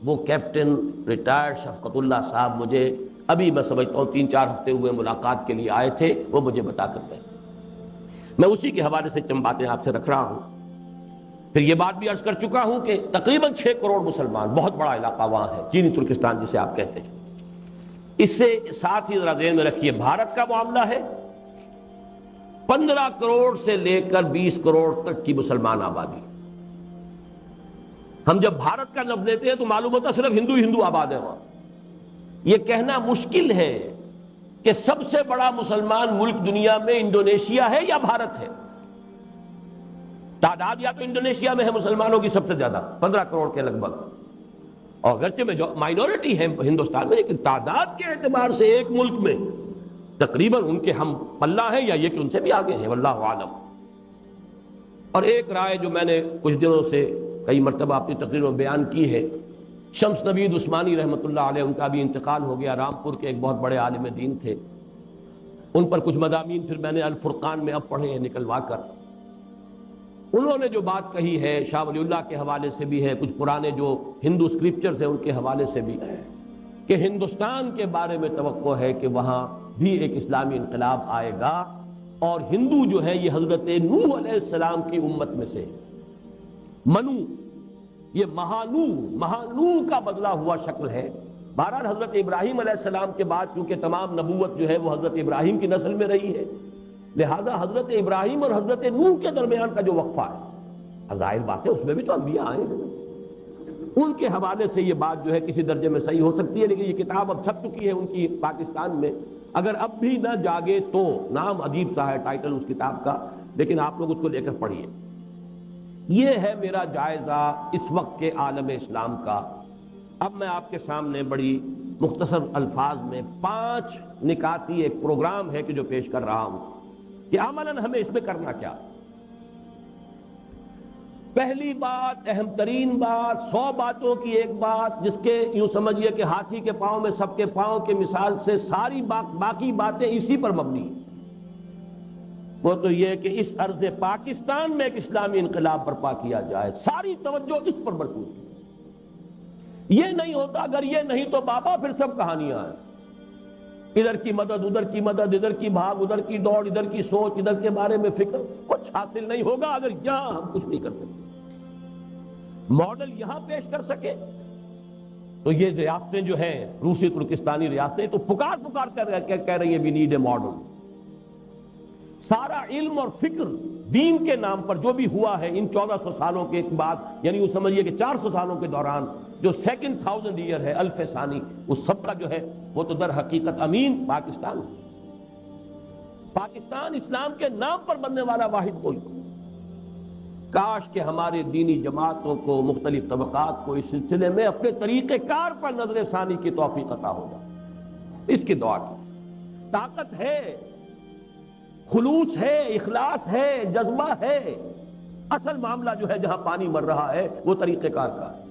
وہ کیپٹن ریٹائرڈ شفقت اللہ صاحب مجھے ابھی میں سمجھتا ہوں 3-4 ہفتے ہوئے ملاقات کے لیے آئے تھے، وہ مجھے بتا کر گئے۔ میں اسی کے حوالے سے چند باتیں آپ سے رکھ رہا ہوں۔ پھر یہ بات بھی عرض کر چکا ہوں کہ تقریباً 6 کروڑ مسلمان، بہت بڑا علاقہ وہاں ہے، چینی ترکستان جسے آپ کہتے ہیں۔ اس سے ساتھ ہی ذرا ذہن میں رکھیے بھارت کا معاملہ ہے 15 کروڑ سے لے کر 20 کروڑ تک کی مسلمان آبادی۔ ہم جب بھارت کا لفظ لیتے ہیں تو معلوم ہوتا صرف ہندو آباد ہے وہاں۔ یہ کہنا مشکل ہے کہ سب سے بڑا مسلمان ملک دنیا میں انڈونیشیا ہے یا بھارت ہے۔ تعداد یا تو انڈونیشیا میں ہے مسلمانوں کی سب سے زیادہ، 15 کروڑ کے لگ بھگ، اور اگرچہ میں جو مائنورٹی ہے ہندوستان میں، لیکن تعداد کے اعتبار سے ایک ملک میں تقریباً ان کے ہم پلہ ہیں، یا یہ کہ ان سے بھی آگے ہیں، واللہ عالم۔ اور ایک رائے جو میں نے کچھ دنوں سے کئی مرتبہ اپنی تقریر میں بیان کی ہے، شمس نوید عثمانی رحمۃ اللہ علیہ، ان کا بھی انتقال ہو گیا، رامپور کے ایک بہت بڑے عالم دین تھے۔ ان پر کچھ مضامین پھر میں نے الفرقان میں اب پڑھے ہیں نکلوا کر۔ انہوں نے جو بات کہی ہے شاہ ولی اللہ کے حوالے سے بھی ہے، کچھ پرانے جو ہندو اسکرپچرز ہیں ان کے حوالے سے بھی، کہ ہندوستان کے بارے میں توقع ہے کہ وہاں بھی ایک اسلامی انقلاب آئے گا، اور ہندو جو ہے یہ حضرت نوح علیہ السلام کی امت میں سے، منو، یہ مہانو کا بدلا ہوا شکل ہے۔ بہرحال حضرت ابراہیم علیہ السلام کے بعد چونکہ تمام نبوت جو ہے وہ حضرت ابراہیم کی نسل میں رہی ہے، لہذا حضرت ابراہیم اور حضرت نوح کے درمیان کا جو وقفہ ہے، ظاہر بات ہے اس میں بھی تو انبیاء آئے ہیں، ان کے حوالے سے یہ بات جو ہے کسی درجے میں صحیح ہو سکتی ہے۔ لیکن یہ کتاب اب چھپ چکی ہے ان کی پاکستان میں، اگر اب بھی نہ جاگے تو، نام عجیب سا ہے ٹائٹل اس کتاب کا، لیکن آپ لوگ اس کو لے کر پڑھیے۔ یہ ہے میرا جائزہ اس وقت کے عالم اسلام کا۔ اب میں آپ کے سامنے بڑی مختصر الفاظ میں 5 نکاتی ایک پروگرام ہے کہ جو پیش کر رہا ہوں کہ عملاً ہمیں اس میں کرنا کیا۔ پہلی بات، اہم ترین بات، 100 باتوں کی ایک بات، جس کے یوں سمجھیے کہ ہاتھی کے پاؤں میں سب کے پاؤں کے مثال سے ساری باقی باتیں اسی پر مبنی ہیں، وہ تو یہ کہ اس ارض پاکستان میں ایک اسلامی انقلاب برپا کیا جائے، ساری توجہ اس پر مرکوز کی۔ یہ نہیں ہوتا، اگر یہ نہیں تو بابا پھر سب کہانیاں ہیں، ادھر کی مدد ادھر کی مدد، ادھر کی بھاگ ادھر کی دوڑ، ادھر کی سوچ ادھر کے بارے میں فکر، کچھ حاصل نہیں ہوگا اگر یہاں ہم کچھ نہیں کر سکتے، ماڈل یہاں پیش کر سکے۔ تو یہ ریاستیں جو ہیں روسی ترکستانی ریاستیں تو پکار کر کہہ رہی ہیں وی نیڈ اے ماڈل۔ سارا علم اور فکر دین کے نام پر جو بھی ہوا ہے ان 1400 سالوں کے بعد، یعنی وہ سمجھیے کہ 400 سالوں کے دوران جو سیکنڈ 1000 ایئر ہے، الف ثانی، اس سب کا جو ہے وہ تو در حقیقت امین پاکستان ہے۔ پاکستان اسلام کے نام پر بننے والا واحد ملک۔ کاش کہ ہمارے دینی جماعتوں کو، مختلف طبقات کو اس سلسلے میں اپنے طریقہ کار پر نظر ثانی کی توفیق عطا ہو جائے، اس کی دعا کی۔ طاقت ہے، خلوص ہے، اخلاص ہے، جذبہ ہے، اصل معاملہ جو ہے جہاں پانی مر رہا ہے وہ طریقہ کار کا ہے۔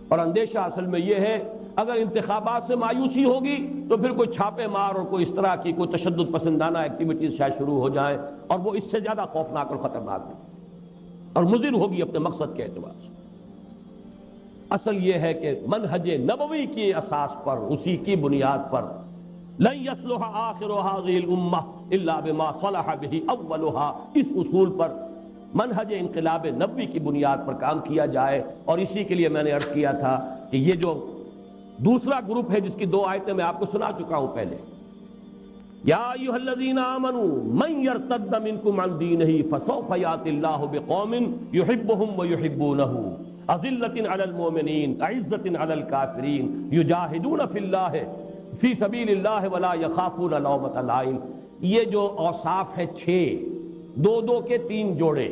اور اندیشہ اصل میں یہ ہے اگر انتخابات سے مایوسی ہوگی تو پھر کوئی چھاپے مار اور کوئی اس طرح کی کوئی تشدد پسندانہ ایکٹیویٹیز شاید شروع ہو جائیں، اور وہ اس سے زیادہ خوفناک اور خطرناک ہے اور مضر ہوگی اپنے مقصد کے اعتبار سے۔ اصل یہ ہے کہ منہج نبوی کی اساس پر، اسی کی بنیاد پر، لن يصلح آخر هذه الامة الا بما صلح به اولها، اس اصول پر منہج انقلاب نبوی کی بنیاد پر کام کیا جائے۔ اور اسی کے لیے میں نے عرض کیا تھا کہ یہ جو دوسرا گروپ ہے جس کی 2 آیتیں میں آپ کو سنا چکا ہوں پہلے، یا ایھا الذین آمنوا من یرتد منکم عن دینہ فسوف یأتی اللہ بقوم یحبهم ویحبونہ اذلۃ علی المؤمنین اعزۃ علی الکافرین یجاہدون فی اللہ فی سبیل اللہ ولا یخافون لومۃ لائم، یہ جو اوصاف ہیں 6، 2 کے 3 جوڑے،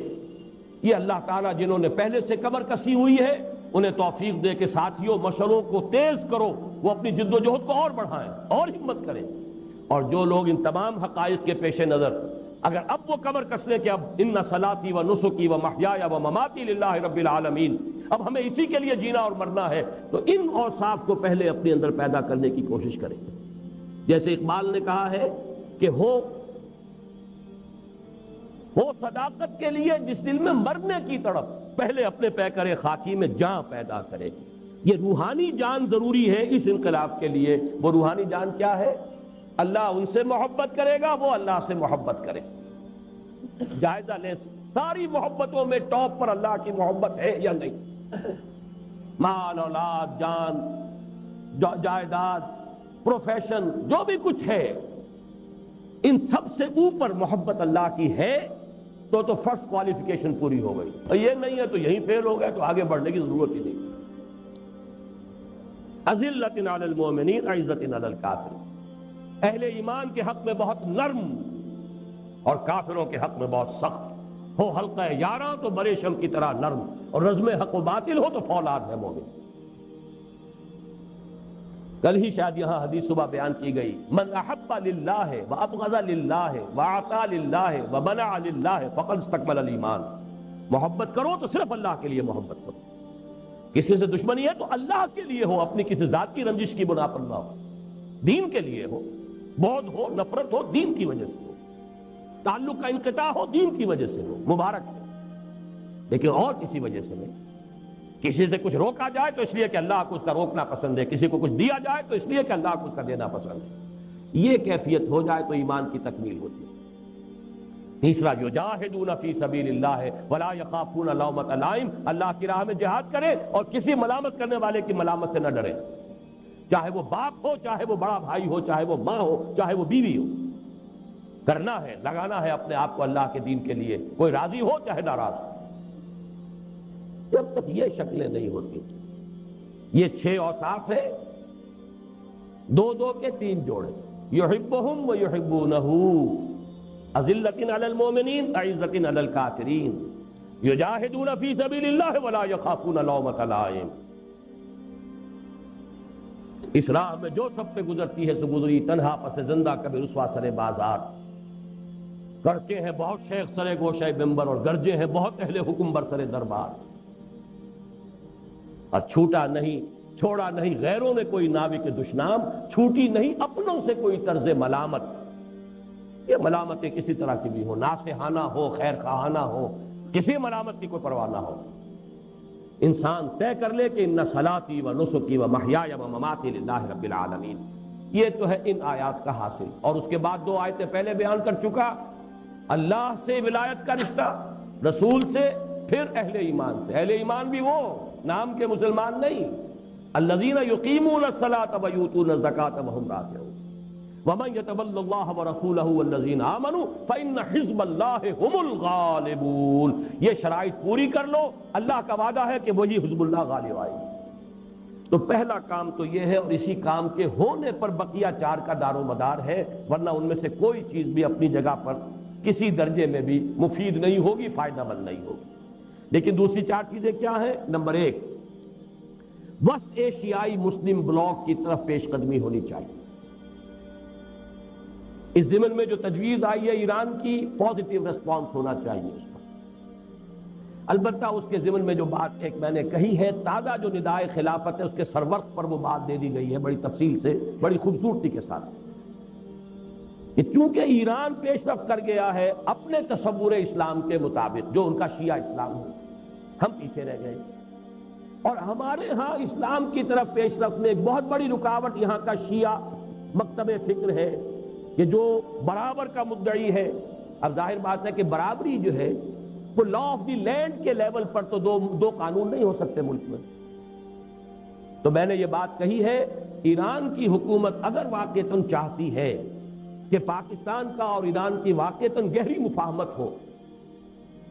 یہ اللہ تعالیٰ جنہوں نے پہلے سے کمر کسی ہوئی ہے انہیں توفیق دے کہ ساتھیوں مشوروں کو تیز کرو، وہ اپنی جد و جہد کو اور بڑھائیں اور ہمت کریں۔ اور جو لوگ ان تمام حقائق کے پیش نظر اگر اب وہ کمر کس لیں کہ اب ان صلاتی و نسکی و محیایا و مماتی للہ رب العالمین، اب ہمیں اسی کے لیے جینا اور مرنا ہے، تو ان اوصاف کو پہلے اپنے اندر پیدا کرنے کی کوشش کریں۔ جیسے اقبال نے کہا ہے کہ ہو صداقت کے لیے جس دل میں مرنے کی تڑپ، پہلے اپنے پیکر خاکی میں جان پیدا کرے۔ یہ روحانی جان ضروری ہے اس انقلاب کے لیے۔ وہ روحانی جان کیا ہے؟ اللہ ان سے محبت کرے گا، وہ اللہ سے محبت کرے۔ جائزہ لیں، ساری محبتوں میں ٹاپ پر اللہ کی محبت ہے یا نہیں؟ مال، اولاد، جان، جائیداد، پروفیشن، جو بھی کچھ ہے، ان سب سے اوپر محبت اللہ کی ہے تو فرسٹ کوالیفیکیشن پوری ہو گئی۔ اور یہ نہیں ہے تو یہیں فیل ہو گئے، تو آگے بڑھنے کی ضرورت ہی نہیں۔ اذلۃ علی المؤمنین اعزۃ علی الکافرین، اہل ایمان کے حق میں بہت نرم اور کافروں کے حق میں بہت سخت ہو۔ حلقہ یاراں تو بریشم کی طرح نرم، اور رزم حق و باطل ہو تو فولاد ہے مومن۔ کل ہی شاید یہاں حدیث صبح بیان کی گئی، من احب للہ وابغض للہ واعطى للہ ومنع للہ فقد استکمل الایمان۔ محبت کرو تو صرف اللہ کے لیے محبت کرو، کسی سے دشمنی ہے تو اللہ کے لیے ہو، اپنی کسی ذات کی رنجش کی بنا پر نہ ہو، دین کے لیے ہو، بغض ہو، نفرت ہو، دین کی وجہ سے ہو، تعلق کا انقطاع ہو، دین کی وجہ سے ہو، مبارک ہے، لیکن اور کسی وجہ سے نہیں۔ کسی سے کچھ روکا جائے تو اس لیے کہ اللہ کو اس کا روکنا پسند ہے، کسی کو کچھ دیا جائے تو اس لیے کہ اللہ کو اس کا دینا پسند ہے۔ یہ کیفیت ہو جائے تو ایمان کی تکمیل ہوتی ہے۔ تیسرا، یجاہدون فی سبیل اللہ ولا یخافون لومۃ لائم، اللہ کی راہ میں جہاد کرے اور کسی ملامت کرنے والے کی ملامت سے نہ ڈرے، چاہے وہ باپ ہو، چاہے وہ بڑا بھائی ہو، چاہے وہ ماں ہو، چاہے وہ بیوی ہو۔ کرنا ہے، لگانا ہے اپنے آپ کو اللہ کے دین کے لیے، کوئی راضی ہو چاہے ناراض ہو۔ جب تک یہ شکلیں نہیں ہوتی، یہ 6 اوصاف ہیں، 2 کے 3 جوڑے، یحبہم ویحبونہ، اذلۃ علی المؤمنین اعزۃ علی الکافرین، یجاہدون فی سبیل اللہ ولا یخافون لومۃ لائم۔ اس راہ میں جو سب پہ گزرتی ہے سو گزری، تنہا پس زندہ کبھی رسوا سر بازار۔ کرتے ہیں بہت شیخ سر گوشہ ممبر، اور گرجے ہیں بہت اہل حکم بر سر دربار، اور چھوٹا نہیں غیروں نے کوئی ناوی کے دشنام، چھوٹی نہیں اپنوں سے کوئی طرز ملامت۔ یہ ملامتیں کسی طرح کی بھی ہو، ناصحانہ ہو، خیر خواہانہ ہو، کسی ملامت کی کوئی پرواہ نہ ہو۔ انسان طے کر لے کہ ان صلاتی و نسکی و محیای و مماتی للہ رب العالمین۔ یہ تو ہے ان آیات کا حاصل۔ اور اس کے بعد 2 آیتیں پہلے بیان کر چکا، اللہ سے ولایت کا رشتہ، رسول سے، پھر اہل ایمان سے۔ اہل ایمان بھی وہ نام کے مسلمان نہیں، الذین یقیمون الصلاۃ ویؤتون الزکاۃ وہم راکعون، ومن یتول اللہ ورسولہ والذین آمنوا فإن حزب اللہ هم الغالبون۔ یہ شرائط پوری کر لو، اللہ کا وعدہ ہے کہ وہی حزب اللہ غالب آئے گی۔ تو پہلا کام تو یہ ہے، اور اسی کام کے ہونے پر بقیہ 4 کا دار و مدار ہے، ورنہ ان میں سے کوئی چیز بھی اپنی جگہ پر کسی درجے میں بھی مفید نہیں ہوگی، فائدہ مند نہیں ہوگی۔ لیکن دوسری 4 چیزیں کیا ہیں؟ نمبر 1، وسط ایشیائی مسلم بلاک کی طرف پیش قدمی ہونی چاہیے۔ اس ضمن میں جو تجویز آئی ہے ایران کی، پازیٹیو ریسپانس ہونا چاہیے اس پر۔ البتہ اس کے ضمن میں جو بات ایک میں نے کہی ہے، تازہ جو ندائے خلافت ہے اس کے سرورق پر وہ بات دے دی گئی ہے بڑی تفصیل سے، بڑی خوبصورتی کے ساتھ، کہ چونکہ ایران پیش رفت کر گیا ہے اپنے تصور اسلام کے مطابق، جو ان کا شیعہ اسلام ہے، ہم پیچھے رہ گئے۔ اور ہمارے ہاں اسلام کی طرف پیش رفت میں ایک بہت بڑی رکاوٹ یہاں کا شیعہ مکتب فکر ہے، کہ جو برابر کا مدعی ہے۔ اب ظاہر بات ہے کہ برابری جو ہے وہ لا آف دی لینڈ کے لیول پر تو دو قانون نہیں ہو سکتے ملک میں۔ تو میں نے یہ بات کہی ہے، ایران کی حکومت اگر واقعتاً چاہتی ہے کہ پاکستان کا اور ایران کی واقعتاً گہری مفاہمت ہو،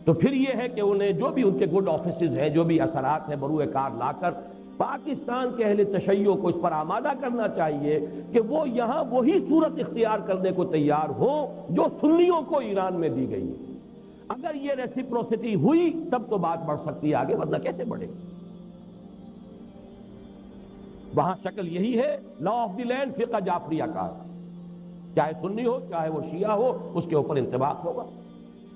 تو پھر یہ ہے کہ انہیں جو بھی ان کے گڈ آفیسز ہیں، جو بھی اثرات ہیں بروئے کار لا کر پاکستان کے اہل تشیع کو اس پر آمادہ کرنا چاہیے کہ وہ یہاں وہی صورت اختیار کرنے کو تیار ہو جو سنیوں کو ایران میں دی گئی ہے۔ اگر یہ ریسیپروسٹی ہوئی تب تو بات بڑھ سکتی ہے آگے، ورنہ کیسے بڑھے؟ وہاں شکل یہی ہے، لا آف دی لینڈ فقہ جعفریہ کا، چاہے سنی ہو چاہے وہ شیعہ ہو، اس کے اوپر انطباق ہوگا۔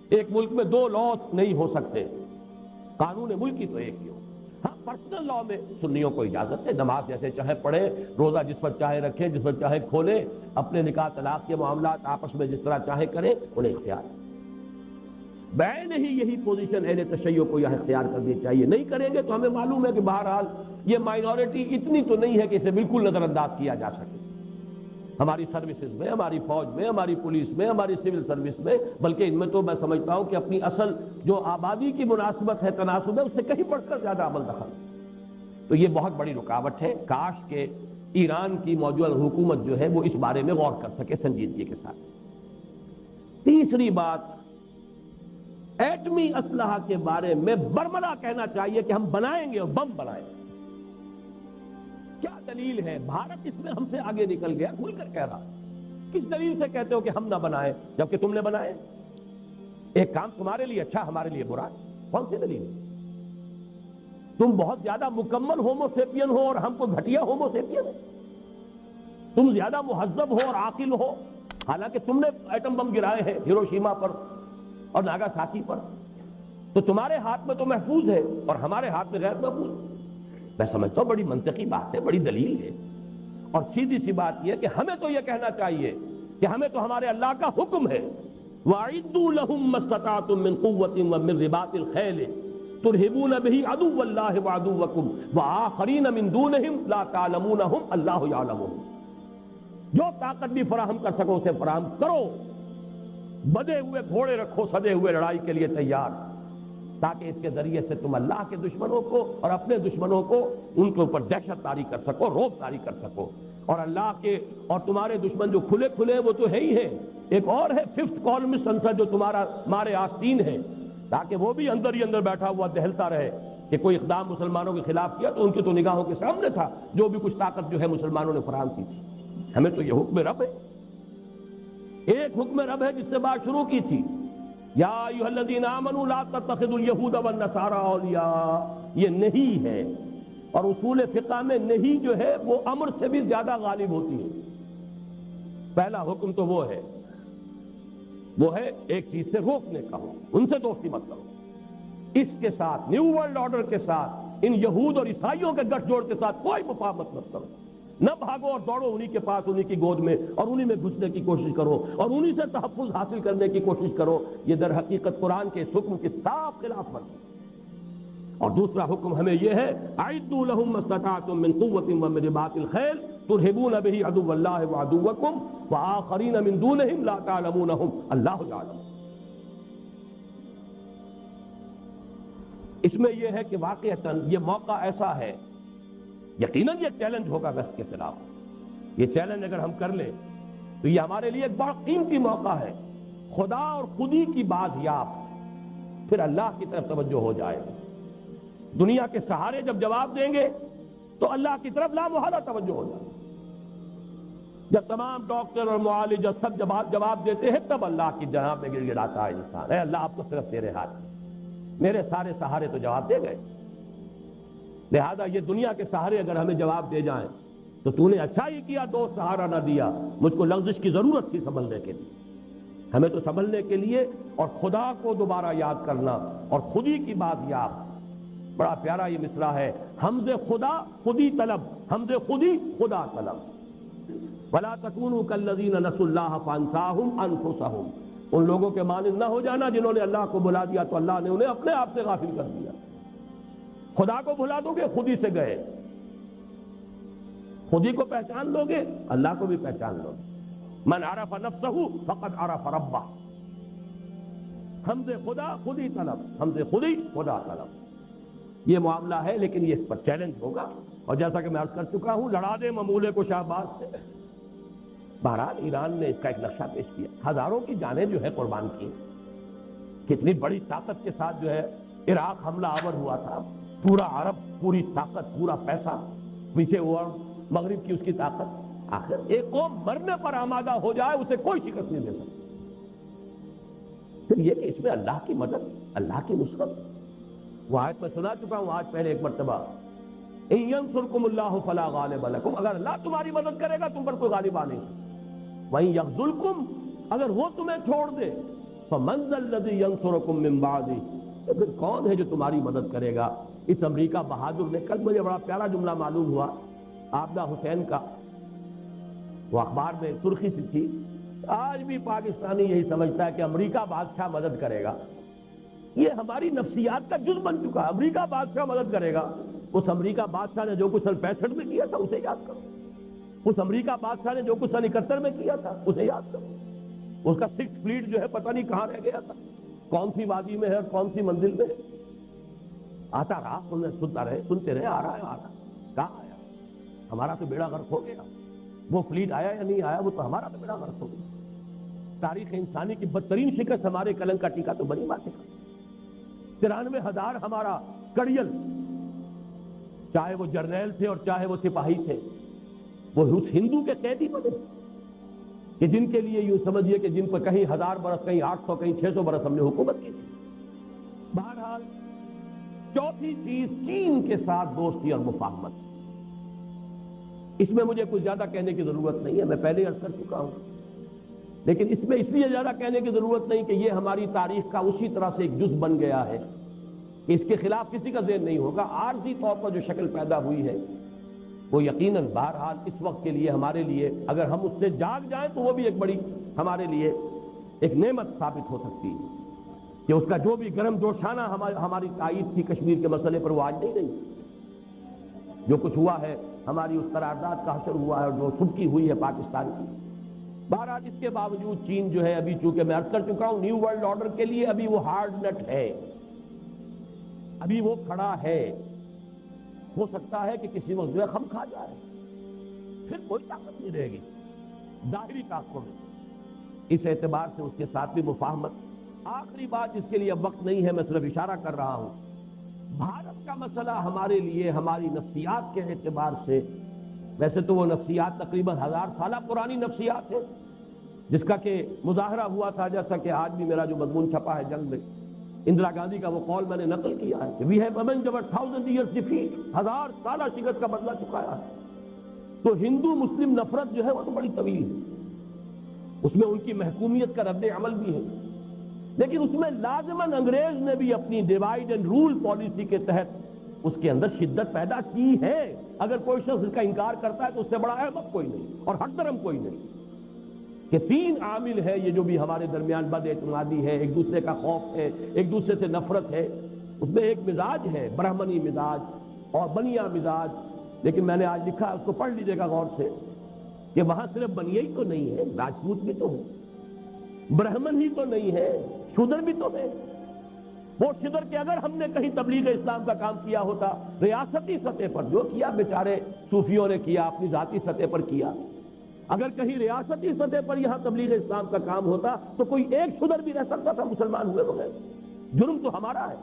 ایک ملک میں دو لاز نہیں ہو سکتے، قانون ملکی تو ایک ہی ہو۔ ہاں پرسنل لا میں سنیوں کو اجازت ہے، نماز جیسے چاہے پڑھے، روزہ جس وقت چاہے رکھے، جس وقت چاہے کھولے، اپنے نکاح طلاق کے معاملات آپس میں جس طرح چاہے کرے، انہیں اختیار ہے۔ بین ہی یہی پوزیشن اہل تشیع کو یہاں اختیار کرنی چاہیے۔ نہیں کریں گے تو ہمیں معلوم ہے کہ بہرحال یہ مائنورٹی اتنی تو نہیں ہے کہ اسے بالکل نظر انداز کیا جا سکے، ہماری سروسز میں، ہماری فوج میں، ہماری پولیس میں، ہماری سول سروس میں، بلکہ ان میں تو میں سمجھتا ہوں کہ اپنی اصل جو آبادی کی مناسبت ہے، تناسب ہے، اس سے کہیں بڑھ کر زیادہ عمل دخل۔ تو یہ بہت بڑی رکاوٹ ہے، کاش کہ ایران کی موجودہ حکومت جو ہے وہ اس بارے میں غور کر سکے سنجیدگی کے ساتھ۔ تیسری بات، ایٹمی اسلحہ کے بارے میں برملا کہنا چاہیے کہ ہم بنائیں گے اور بم بنائیں گے۔ کیا دلیل ہے؟ بھارت اس میں ہم سے آگے نکل گیا، کھل کر کہہ رہا۔ کس دلیل سے کہتے ہو کہ ہم نہ بنائیں جبکہ تم نے بنائے؟ ایک کام تمہارے لیے اچھا، ہمارے لیے برا، کون سی دلیل؟ تم بہت زیادہ مکمل ہومو سیپین ہو اور ہم کو گھٹیا ہومو سیپین ہو، تم زیادہ مہذب ہو اور عاقل ہو، حالانکہ تم نے ایٹم بم گرائے ہیں ہیروشیما پر اور ناگاساکی پر، تو تمہارے ہاتھ میں تو محفوظ ہے اور ہمارے ہاتھ میں غیر محفوظ۔ میں سمجھتا ہوں بڑی منطقی بات ہے، بڑی دلیل ہے، اور سیدھی سی بات یہ ہے کہ ہمیں تو یہ کہنا چاہیے کہ ہمیں تو ہمارے اللہ کا حکم ہے، وَأَعِدُّوا لَهُم مَّا اسْتَطَعْتُم مِّن قُوَّةٍ وَمِن رِّبَاطِ الْخَيْلِ تُرْهِبُونَ بِهِ عَدُوَّ اللَّهِ وَعَدُوَّكُمْ وَآخَرِينَ مِن دُونِهِمْ لَا تَعْلَمُونَهُمْ اللَّهُ يَعْلَمُهُمْ۔ جو طاقت بھی فراہم کر سکو اسے فراہم کرو، بدے ہوئے گھوڑے رکھو سجے ہوئے لڑائی کے لیے تیار، تاکہ اس کے ذریعے سے تم اللہ کے دشمنوں کو اور اپنے دشمنوں کو ان کے اوپر دہشت طاری کر سکو، رعب طاری کر سکو۔ اور اللہ کے اور تمہارے دشمن جو کھلے کھلے وہ تو ہے ہی ہے، ایک اور ہے ففتھ کالمسٹ آنسر جو تمہارا مارے آستین ہے، تاکہ وہ بھی اندر ہی اندر بیٹھا ہوا دہلتا رہے کہ کوئی اقدام مسلمانوں کے خلاف کیا تو ان کی تو نگاہوں کے سامنے تھا جو بھی کچھ طاقت جو ہے مسلمانوں نے فراہم کی تھی۔ ہمیں تو یہ حکم رب ہے، ایک حکم رب ہے جس سے بات شروع کی تھی، یا ایھا الذین آمنوا لا تتخذوا اليہود والنصارى اولیاء۔ یہ نہیں ہے، اور اصول فقہ میں نہیں جو ہے وہ امر سے بھی زیادہ غالب ہوتی ہے۔ پہلا حکم تو وہ ہے ایک چیز سے روکنے کا ہو، ان سے دوستی مت کرو۔ اس کے ساتھ نیو ورلڈ آرڈر کے ساتھ ان یہود اور عیسائیوں کے گٹھ جوڑ کے ساتھ کوئی مفاہمت مت کرو، نہ بھاگو اور دوڑو انہی کے پاس، انہی کی گود میں، اور انہی میں گھسنے کی کوشش کرو اور انہی سے تحفظ حاصل کرنے کی کوشش کرو۔ یہ در حقیقت قرآن کے اس حکم کے صاف خلاف ورزی ہے۔ اور دوسرا حکم ہمیں یہ ہے، اعدوا لهم ما استطعتم من قوة ومن رباط الخيل ترهبون به عدو الله وعدوكم وآخرين من دونهم لا تعلمونهم الله يعلم۔ اس میں یہ ہے کہ واقعتاً یہ موقع ایسا ہے، یقیناً یہ چیلنج ہوگا ویسٹ کے خلاف، یہ چیلنج اگر ہم کر لیں تو یہ ہمارے لیے ایک بڑا قیمتی موقع ہے، خدا اور خودی کی بازیافت، پھر اللہ کی طرف توجہ ہو جائے گی۔ دنیا کے سہارے جب جواب دیں گے تو اللہ کی طرف لا محالہ توجہ ہو جائے گی۔ جب تمام ڈاکٹر اور معالج اور سب جواب دیتے ہیں تب اللہ کی جناب میں گر گراتا ہے انسان، اے اللہ اب تو صرف تیرے ہاتھ میں، میرے سارے سہارے تو جواب دے گئے، لہذا یہ دنیا کے سہارے اگر ہمیں جواب دے جائیں تو تو نے اچھا ہی کیا دوست سہارا نہ دیا، مجھ کو لغزش کی ضرورت تھی سنبھلنے کے لیے۔ ہمیں تو سنبھلنے کے لیے اور خدا کو دوبارہ یاد کرنا اور خودی کی بازیافت۔ بڑا پیارا یہ مصرع ہے، حمد خدا خودی طلب، حمد خودی خدا طلب۔ ولا تکونوا کالذین نسوا اللہ فانساہم انفسہم۔ ان لوگوں کے مانند نہ ہو جانا جنہوں نے اللہ کو بھلا دیا تو اللہ نے انہیں اپنے آپ سے غافل کر دیا۔ خدا کو بھلا دو گے خودی سے گئے، خودی کو پہچان لو گے اللہ کو بھی پہچان لو گے۔ من عرف نفسہ فقد عرف ربہ۔ حمد خدا خودی طلب، حمد خودی خدا طلب، یہ معاملہ ہے، لیکن یہ اس پر چیلنج ہوگا، اور جیسا کہ میں عرض کر چکا ہوں، لڑا دے ممولے کو شہباز سے۔ بہرحال ایران نے اس کا ایک نقشہ پیش کیا، ہزاروں کی جانیں جو ہے قربان کی، کتنی بڑی طاقت کے ساتھ جو ہے عراق حملہ آور ہوا تھا، پورا عرب، پوری طاقت، پورا پیسہ پیچھے ہوا، مغرب کی اس کی طاقت، آخر ایک قوم مرنے پر آمادہ ہو جائے اسے کوئی شکست نہیں دے سکتا۔ پھر یہ کہ اس میں اللہ کی مدد، اللہ کی نصرت، وہ آیت میں سنا چکا ہوں آج پہلے ایک مرتبہ، ان ینصرکم اللہ فلا غالب لکم، اگر اللہ تمہاری مدد کرے گا تم پر کوئی غالب آ نہیں سکتا، وَإِن یخذلکم، اگر وہ تمہیں چھوڑ دے، فمن ذا الذی ینصرکم من بعدہ، تو پھر کون ہے جو تمہاری مدد کرے گا۔ اس امریکہ بہادر نے، کل مجھے بڑا پیارا جملہ معلوم ہوا عابدہ حسین کا، وہ اخبار میں سرخی سی تھی، آج بھی پاکستانی یہی سمجھتا ہے کہ امریکہ بادشاہ مدد کرے گا۔ یہ ہماری نفسیات کا جز بن چکا ہے، امریکہ بادشاہ مدد کرے گا۔ اس امریکہ بادشاہ نے جو کچھ سن 65 میں کیا تھا اسے یاد کرو، اس امریکہ بادشاہ نے جو کچھ سن 71 میں کیا تھا اسے یاد کرو، اس کا 6 فلیٹ جو ہے پتہ نہیں کہاں رہ گیا تھا، کون سی وادی میں ہے اور کون سی منزل میں ہے، آتا رہا، سنتے رہے، آ رہا ہے، کہاں آیا؟ ہمارا تو بیڑا غرق ہو گیا۔ وہ فلیٹ آیا یا نہیں آیا، وہ تو ہمارا تو بیڑا غرق ہو گیا۔ تاریخ انسانی کی بدترین شکست ہمارے قلم کا ٹیکا تو بنی باتیں کا 93,000 ہمارا کڑیل، چاہے وہ جرنیل تھے اور چاہے وہ سپاہی تھے، وہ اس ہندو کے قیدی بنے کہ جن کے لیے یوں سمجھیے کہ جن پر کہیں 1000 برس، کہیں 800، کہیں 600 برس ہم نے حکومت کی تھی۔ بہرحال چوتھی چیز چین کے ساتھ دوستی اور مفاہمت، اس میں مجھے کچھ زیادہ کہنے کی ضرورت نہیں ہے، میں پہلے عرض کر چکا ہوں، لیکن اس میں اس لیے زیادہ کہنے کی ضرورت نہیں کہ یہ ہماری تاریخ کا اسی طرح سے ایک جز بن گیا ہے کہ اس کے خلاف کسی کا ذہن نہیں ہوگا۔ عارضی طور پر جو شکل پیدا ہوئی ہے وہ یقیناً بہرحال اس وقت کے لیے ہمارے لیے اگر ہم اس سے جاگ جائیں تو وہ بھی ایک بڑی ہمارے لیے ایک نعمت ثابت ہو سکتی ہے کہ اس کا جو بھی گرم جوشانہ ہماری تائید تھی کشمیر کے مسئلے پر وہ آج نہیں رہی۔ جو کچھ ہوا ہے، ہماری اس قرارداد کا حشر ہوا ہے اور جو سبکی ہوئی ہے پاکستان کی، بہرحال اس کے باوجود چین جو ہے ابھی، چونکہ میں عرض کر چکا ہوں، نیو ورلڈ آرڈر کے لیے ابھی وہ ہارڈ نٹ ہے، ابھی وہ کھڑا ہے، ہو سکتا ہے کہ کسی وقت جو ہے خم کھا جائے، پھر کوئی طاقت نہیں رہے گی ظاہری طاقتوں میں۔ اس اعتبار سے اس کے ساتھ بھی مفاہمت۔ آخری بات جس کے لیے اب وقت نہیں ہے، میں صرف اشارہ کر رہا ہوں، بھارت کا مسئلہ ہمارے لیے ہماری نفسیات کے اعتبار سے، ویسے تو وہ نفسیات تقریباً 1000 سالہ پرانی نفسیات ہے، جس کا کہ مظاہرہ ہوا تھا، جیسا کہ آج بھی میرا جو مضمون چھپا ہے جنگ میں، اندرا گاندھی کا وہ قول میں نے نقل کیا ہے کہ we have avenged our 1000 years defeat، 1000 سالہ شکست کا بدلہ چکایا ہے۔ تو ہندو مسلم نفرت جو ہے وہ تو بڑی طویل ہے، اس میں ان کی محکومیت کا رد عمل بھی ہے، لیکن اس میں لازماً انگریز نے بھی اپنی ڈیوائڈ اینڈ رول پالیسی کے تحت اس کے اندر شدت پیدا کی ہے۔ اگر کوئی شخص اس کا انکار کرتا ہے تو اس سے بڑا احمق کوئی نہیں اور حق درم کوئی نہیں، کہ 3 عامل ہے یہ جو بھی ہمارے درمیان بد اعتمادی ہے، ایک دوسرے کا خوف ہے، ایک دوسرے سے نفرت ہے۔ اس میں ایک مزاج ہے، برہمنی مزاج اور بنیا مزاج، لیکن میں نے آج لکھا، اس کو پڑھ لیجئے گا غور سے، کہ وہاں صرف بنیا ہی تو نہیں ہے، راجپوت بھی تو ہے، برہمن ہی تو نہیں ہے، شودر بھی تو ہے۔ وہ شدر کہ اگر ہم نے کہیں تبلیغ اسلام کا کام کیا ہوتا ریاستی سطح پر، جو کیا بیچارے صوفیوں نے کیا، اپنی ذاتی سطح پر کیا، اگر کہیں ریاستی سطح پر یہاں تبلیغ اسلام کا کام ہوتا تو کوئی ایک شدر بھی رہ سکتا تھا مسلمان ہوئے بغیر۔ جرم تو ہمارا ہے،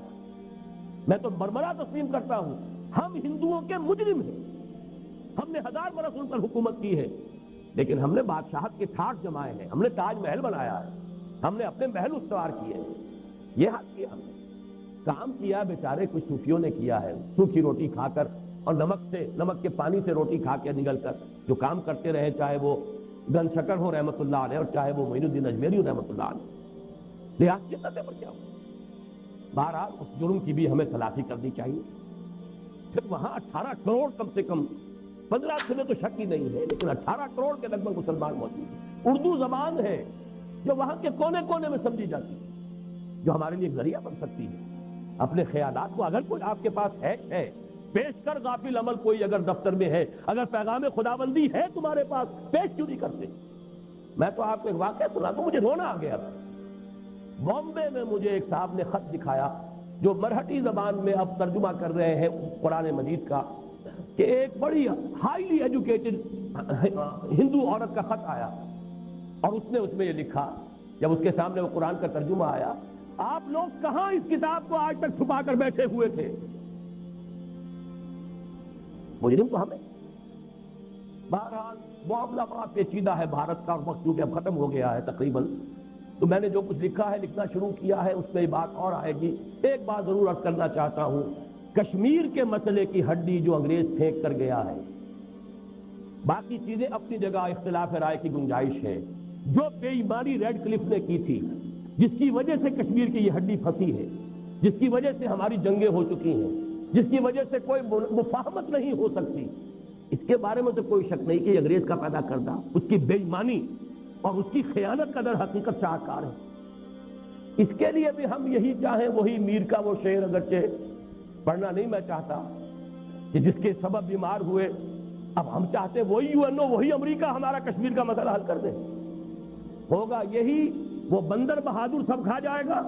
میں تو برمرہ تسلیم کرتا ہوں، ہم ہندوؤں کے مجرم ہیں، ہم نے 1000 برس ان پر حکومت کی ہے، لیکن ہم نے بادشاہت کے ٹھاٹ جمائے ہیں، ہم نے تاج محل بنایا ہے، ہم نے اپنے محل استوار کیے ہیں، یہ حق کیا ہم نے، کام کیا بیچارے کچھ صوفیوں نے کیا ہے، سوکھی روٹی کھا کر اور نمک کے پانی سے روٹی کھا کے نگل کر جو کام کرتے رہے، چاہے وہ گن شکر ہو رحمۃ اللہ علیہ اور چاہے وہ معین الدین اجمیری ہو رحمۃ اللہ علیہ، ریاستی سطح پر کیا ہو۔ بہرحال اس جرم کی بھی ہمیں تلافی کرنی چاہیے۔ پھر وہاں 18 کروڑ کم سے کم، 15 سے میں تو شک ہی نہیں ہے، لیکن 18 کروڑ کے لگ بھگ مسلمان موجود ہیں۔ اردو زبان ہے جو وہاں کے کونے کونے میں سمجھی جاتی ہے، جو ہمارے لیے ایک ذریعہ بن سکتی ہے اپنے خیالات کو، اگر کوئی آپ کے پاس ہے پیش کر، غافل عمل کوئی اگر دفتر میں ہے، اگر پیغام خداوندی ہے تمہارے پاس، پیش کیوں نہیں کرتے؟ میں تو آپ کو ایک واقعہ سنا دوں، مجھے رونا آ گیا تھا۔ بامبے میں مجھے ایک صاحب نے خط دکھایا جو مرہٹی زبان میں اب ترجمہ کر رہے ہیں قرآن مجید کا، کہ ایک بڑی ہائیلی ایجوکیٹڈ ہندو عورت کا خط آیا، اور اس نے اس میں یہ لکھا، جب اس کے سامنے وہ قرآن کا ترجمہ آیا، آپ لوگ کہاں اس کتاب کو آج تک چھپا کر بیٹھے ہوئے تھے؟ مجرم تو ہمیں. بہرحال معاملہ بڑا پیچیدہ ہے بھارت کا، اور وقت چونکہ اب ختم ہو گیا ہے تقریباً، تو میں نے جو کچھ لکھا ہے لکھنا شروع کیا ہے، اس میں بات اور آئے گی. ایک بات ضرور عرض کرنا چاہتا ہوں، کشمیر کے مسئلے کی ہڈی جو انگریز پھینک کر گیا ہے، باقی چیزیں اپنی جگہ اختلاف رائے کی گنجائش ہے. جو بے ایمانی ریڈ کلف نے کی تھی، جس کی وجہ سے کشمیر کی یہ ہڈی پھنسی ہے، جس کی وجہ سے ہماری جنگیں ہو چکی ہیں، جس کی وجہ سے کوئی مفاہمت نہیں ہو سکتی، اس کے بارے میں تو کوئی شک نہیں کہ یہ انگریز کا پیدا کردہ اس کی بے ایمانی اور اس کی خیانت کا در حقیقت شاہکار ہے. اس کے لیے بھی ہم یہی چاہیں، وہی میر کا وہ شعر اگرچہ پڑھنا نہیں میں چاہتا، کہ جس کے سبب بیمار ہوئے، اب ہم چاہتے وہی UN وہی امریکہ ہمارا کشمیر کا مسئلہ حل کر دے. ہوگا یہی، وہ بندر بہادر سب کھا جائے گا،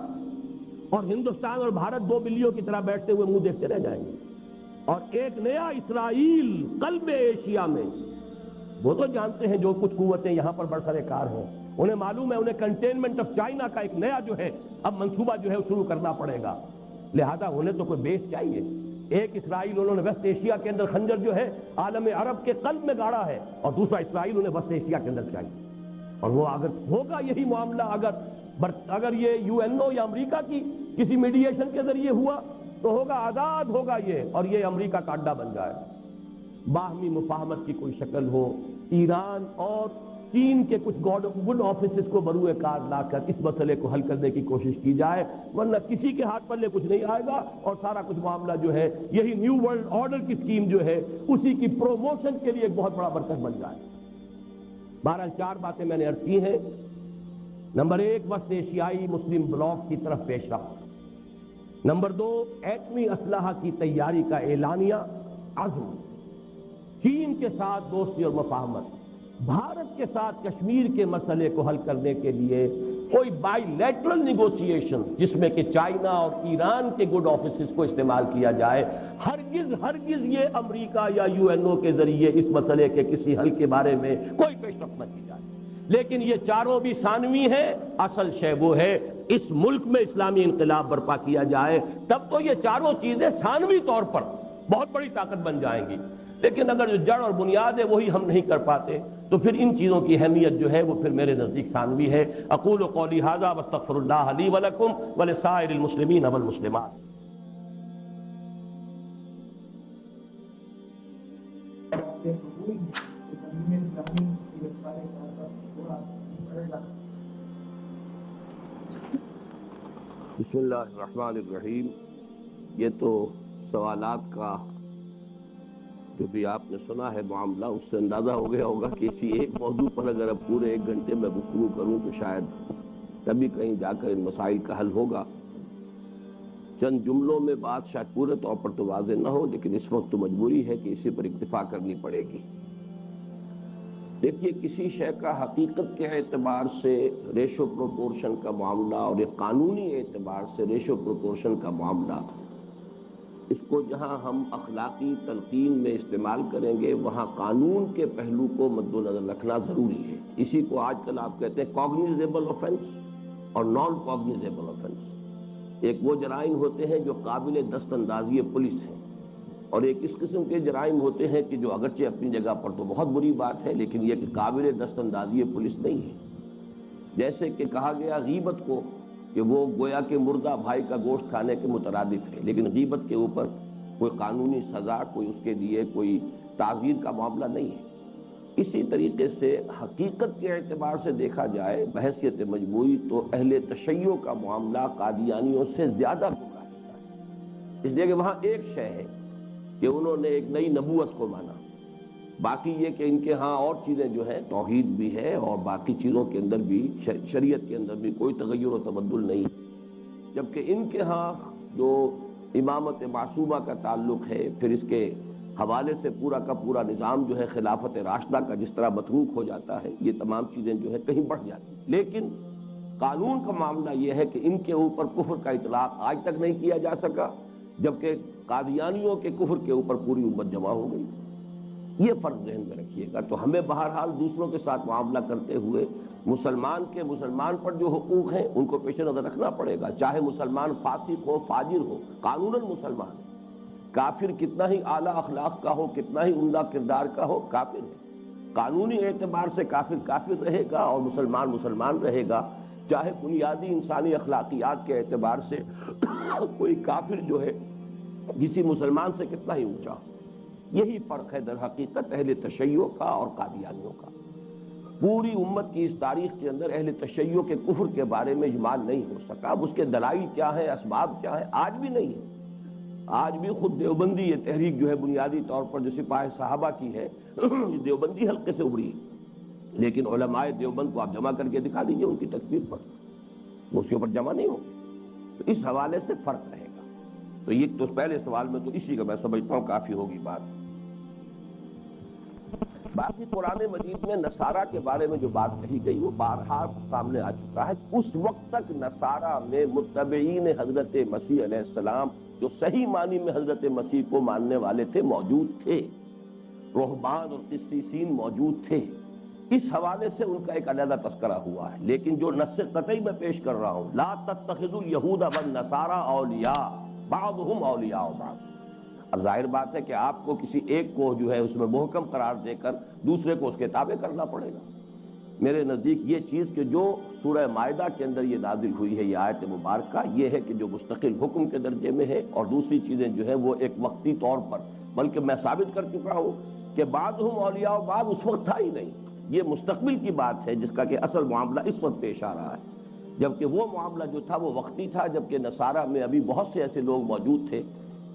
اور ہندوستان اور بھارت دو بلیوں کی طرح بیٹھتے ہوئے منہ دیکھتے رہ جائیں گے. اور ایک نیا اسرائیل قلب ایشیا میں، وہ تو جانتے ہیں جو کچھ قوتیں یہاں پر برسر کار ہیں، انہیں معلوم ہے انہیں کنٹینمنٹ آف چائنا کا ایک نیا جو ہے اب منصوبہ جو ہے شروع کرنا پڑے گا. لہذا انہیں تو کوئی بیس چاہیے. ایک اسرائیل انہوں نے ویسٹ ایشیا کے اندر خنجر جو ہے عالم عرب کے قلب میں گاڑا ہے، اور دوسرا اسرائیل انہیں ویسٹ ایشیا کے اندر چاہیے. اور وہ اگر ہوگا یہی معاملہ، اگر یہ UNO یا امریکہ کی کسی میڈییشن کے ذریعے ہوا تو ہوگا آزاد ہوگا یہ، اور یہ امریکہ کا اڈا بن جائے. باہمی مفاہمت کی کوئی شکل ہو، ایران اور چین کے کچھ گڈ آفیسز کو بروئے کار لا کر اس مسئلے کو حل کرنے کی کوشش کی جائے، ورنہ کسی کے ہاتھ پلے کچھ نہیں آئے گا، اور سارا کچھ معاملہ جو ہے یہی نیو ورلڈ آرڈر کی اسکیم جو ہے اسی کی پروموشن کے لیے ایک بہت بڑا مرکز بن جائے. بہرحال 4 باتیں میں نے عرض کی ہیں. نمبر 1، وسط ایشیائی مسلم بلاک کی طرف پیش رفت. نمبر 2، ایٹمی اسلحہ کی تیاری کا اعلانیہ عزم. چین کے ساتھ دوستی اور مفاہمت. بھارت کے ساتھ کشمیر کے مسئلے کو حل کرنے کے لیے کوئی بائی لیٹرل نیگوسیشن جس میں کہ چائنا اور ایران کے گڈ آفیسز کو استعمال کیا جائے. ہرگز یہ امریکہ یا UNO کے ذریعے اس مسئلے کے کسی حل کے بارے میں کوئی پیش رفت نہ کی جائے. لیکن یہ چاروں بھی ثانوی ہے. اصل شے وہ ہے اس ملک میں اسلامی انقلاب برپا کیا جائے، تب تو یہ چاروں چیزیں ثانوی طور پر بہت بڑی طاقت بن جائیں گی. لیکن اگر جو جڑ اور بنیاد ہے وہی ہم نہیں کر پاتے تو پھر ان چیزوں کی اہمیت جو ہے وہ پھر میرے نزدیک ثانوی ہے. اقول قولی ھذا واستغفر اللہ لی ولکم ولسائر المسلمین والمسلمات. بسم اللہ الرحمن الرحیم. یہ تو سوالات کا جو بھی آپ نے سنا ہے معاملہ، اس سے اندازہ ہو گیا ہوگا کہ اسی ایک موضوع پر اگر اب پورے 1 گھنٹے میں گفتگو کروں تو شاید کبھی کہیں جا کر ان مسائل کا حل ہوگا. چند جملوں میں بات شاید پورے طور پر تو واضح نہ ہو، لیکن اس وقت تو مجبوری ہے کہ اسی پر اکتفا کرنی پڑے گی. دیکھیے، کسی شے کا حقیقت کے اعتبار سے ریشو پروپورشن کا معاملہ اور ایک قانونی اعتبار سے ریشو پروپورشن کا معاملہ، اس کو جہاں ہم اخلاقی تلقین میں استعمال کریں گے وہاں قانون کے پہلو کو مد نظر رکھنا ضروری ہے. اسی کو آج کل آپ کہتے ہیں کوگنیزیبل آفینس اور نان کوگنیزیبل آفینس. ایک وہ جرائم ہوتے ہیں جو قابل دست اندازی پولیس ہیں، اور ایک اس قسم کے جرائم ہوتے ہیں کہ جو اگرچہ اپنی جگہ پر تو بہت بری بات ہے لیکن یہ کہ قابل دست اندازی پولیس نہیں ہے. جیسے کہ کہا گیا غیبت کو کہ وہ گویا کہ مردہ بھائی کا گوشت کھانے کے مترادف ہے، لیکن غیبت کے اوپر کوئی قانونی سزا، کوئی اس کے لیے کوئی تعزیر کا معاملہ نہیں ہے. اسی طریقے سے حقیقت کے اعتبار سے دیکھا جائے بحیثیت مجموعی تو اہل تشیع کا معاملہ قادیانیوں سے زیادہ گمراہی کا ہے، اس لیے کہ وہاں ایک شے ہے کہ انہوں نے ایک نئی نبوت کو مانا. باقی یہ کہ ان کے ہاں اور چیزیں جو ہیں توحید بھی ہے اور باقی چیزوں کے اندر بھی شریعت کے اندر بھی کوئی تغیر و تبدل نہیں، جبکہ ان کے ہاں جو امامت معصومہ کا تعلق ہے، پھر اس کے حوالے سے پورا کا پورا نظام جو ہے خلافت راشدہ کا جس طرح متروک ہو جاتا ہے، یہ تمام چیزیں جو ہے کہیں بڑھ جاتی ہیں. لیکن قانون کا معاملہ یہ ہے کہ ان کے اوپر کفر کا اطلاق آج تک نہیں کیا جا سکا، جبکہ قادیانیوں کے کفر کے اوپر پوری امت جمع ہو گئی. یہ فرق ذہن میں رکھیے گا. تو ہمیں بہرحال دوسروں کے ساتھ معاملہ کرتے ہوئے مسلمان پر جو حقوق ہیں ان کو پیش نظر رکھنا پڑے گا، چاہے مسلمان فاسق ہو فاجر ہو، قانوناً مسلمان ہے. کافر کتنا ہی اعلیٰ اخلاق کا ہو، کتنا ہی عمدہ کردار کا ہو، کافر ہے۔ قانونی اعتبار سے کافر کافر رہے گا اور مسلمان مسلمان رہے گا، چاہے بنیادی انسانی اخلاقیات کے اعتبار سے کوئی کافر جو ہے کسی مسلمان سے کتنا ہی اونچا ہو۔ یہی فرق ہے در حقیقت اہل تشیع کا اور قادیانیوں کا۔ پوری امت کی اس تاریخ کے اندر اہل تشیع کے کفر کے بارے میں اجماع نہیں ہو سکا۔ اب اس کے دلائل کیا ہیں، اسباب کیا ہیں، آج بھی نہیں ہے۔ آج بھی خود دیوبندی یہ تحریک جو ہے بنیادی طور پر جو سپاہ صحابہ کی ہے یہ دیوبندی حلقے سے ابھری ہے، لیکن علماء دیوبند کو آپ جمع کر کے دکھا دیجئے ان کی تکفیر پر، وہ اس کے اوپر جمع نہیں ہوگی۔ تو اس حوالے سے فرق رہے گا۔ تو یہ تو پہلے سوال میں تو اسی کا میں سمجھتا ہوں کافی ہوگی بات۔ باقی قرآن مجید میں نصارہ کے بارے میں جو بات کہی گئی وہ بارہا سامنے آ چکا ہے۔ اس وقت تک نصارہ میں متبعین حضرت مسیح علیہ السلام جو صحیح معنی میں حضرت مسیح کو ماننے والے تھے موجود تھے، رہبان اور قسیسین موجود تھے۔ اس حوالے سے ان کا ایک علیحدہ تذکرہ ہوا ہے، لیکن جو نص قطعی میں پیش کر رہا ہوں، لا تتخذوا اليہود والنصارى اولیاء بعضهم اولیاء بعض۔ اب ظاہر بات ہے کہ آپ کو کسی ایک کو جو ہے اس میں محکم قرار دے کر دوسرے کو اس کے تابع کرنا پڑے گا۔ میرے نزدیک یہ چیز کہ جو سورہ مائدہ کے اندر یہ نازل ہوئی ہے یہ آیت مبارکہ، یہ ہے کہ جو مستقل حکم کے درجے میں ہے، اور دوسری چیزیں جو ہے وہ ایک وقتی طور پر، بلکہ میں ثابت کر چکا ہوں کہ بعضهم اولیاء بعض اس وقت تھا ہی نہیں، یہ مستقبل کی بات ہے جس کا کہ اصل معاملہ اس وقت پیش آ رہا ہے، جبکہ وہ معاملہ جو تھا وہ وقتی تھا، جبکہ نصارہ میں ابھی بہت سے ایسے لوگ موجود تھے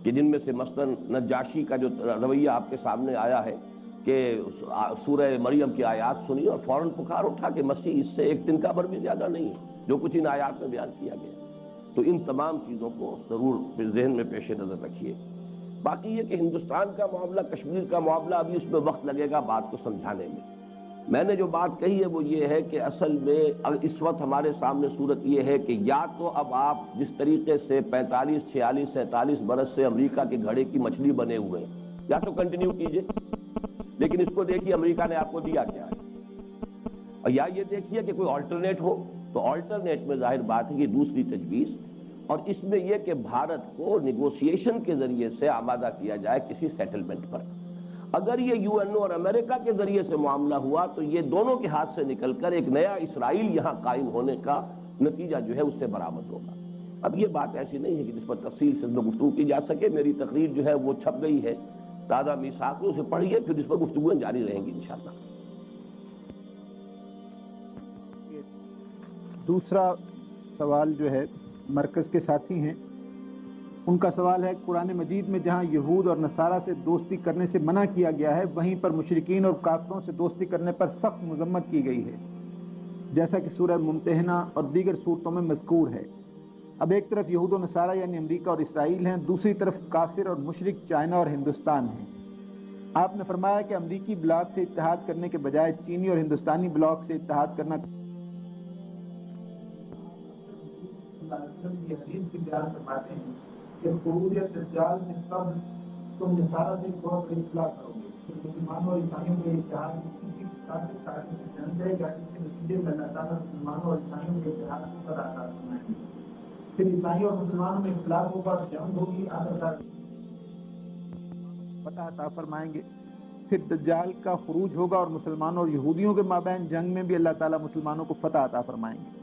کہ جن میں سے مثلاً نجاشی کا جو رویہ آپ کے سامنے آیا ہے کہ سورہ مریم کی آیات سنی اور فوراً پکار اٹھا کہ مسیح اس سے ایک تنکا بھر بھی زیادہ نہیں ہے جو کچھ ان آیات میں بیان کیا گیا۔ تو ان تمام چیزوں کو ضرور ذہن میں پیش نظر رکھیے۔ باقی یہ کہ ہندوستان کا معاملہ، کشمیر کا معاملہ، ابھی اس میں وقت لگے گا بات کو سمجھانے میں۔ میں نے جو بات کہی ہے وہ یہ ہے کہ اصل میں اس وقت ہمارے سامنے صورت یہ ہے کہ یا تو اب آپ جس طریقے سے 45 46 47 برس سے امریکہ کے گھڑے کی مچھلی بنے ہوئے ہیں، یا تو کنٹینیو کیجئے، لیکن اس کو دیکھیے امریکہ نے آپ کو دیا کیا ہے، اور یا یہ دیکھیے کہ کوئی آلٹرنیٹ ہو۔ تو آلٹرنیٹ میں ظاہر بات ہے کہ دوسری تجویز، اور اس میں یہ کہ بھارت کو نیگوسیشن کے ذریعے سے آمادہ کیا جائے کسی سیٹلمنٹ پر۔ اگر یہ یو این او اور امریکہ کے ذریعے سے معاملہ ہوا تو یہ دونوں کے ہاتھ سے نکل کر ایک نیا اسرائیل یہاں قائم ہونے کا نتیجہ جو ہے اس سے برآمد ہوگا۔ اب یہ بات ایسی نہیں ہے کہ جس پر تفصیل سے گفتگو کی جا سکے۔ میری تقریر جو ہے وہ چھپ گئی ہے تازہ میثاق، اسے پڑھیے، پھر اس پر گفتگویں جاری رہیں گی انشاءاللہ۔ دوسرا سوال جو ہے مرکز کے ساتھی ہیں، ان کا سوال ہے قرآن مجید میں جہاں یہود اور نصارہ سے دوستی کرنے سے منع کیا گیا ہے وہیں پر مشرکین اور کافروں سے دوستی کرنے پر سخت مذمت کی گئی ہے، جیسا کہ سورہ ممتحنہ اور دیگر صورتوں میں مذکور ہے۔ اب ایک طرف یہود و نصارہ یعنی امریکہ اور اسرائیل ہیں، دوسری طرف کافر اور مشرک چائنا اور ہندوستان ہیں۔ آپ نے فرمایا کہ امریکی بلاک سے اتحاد کرنے کے بجائے چینی اور ہندوستانی بلاک سے اتحاد کرنا یہ حدیث کی بیان فرماتے ہیں کہ خروج دجال سے قبل تم نصارہ سے بہت بڑی اصلاح کرو گے، پھر مسلمانوں اور عیسائیوں کے اتحاد کسی کافر طاقت سے جنگ ہے یا کسی نتیجے میں اللہ تعالیٰ مسلمانوں اور عیسائیوں کے اتحاد کو پر عطا فرمائیں گے، پھر عیسائیوں اور مسلمانوں میں اختلاف ہوگا، جنگ ہوگی، آخرکار فتح عطا فرمائیں گے، پھر دجال کا خروج ہوگا اور مسلمانوں اور یہودیوں کے مابین جنگ میں بھی اللہ تعالیٰ مسلمانوں کو فتح عطا فرمائیں گے۔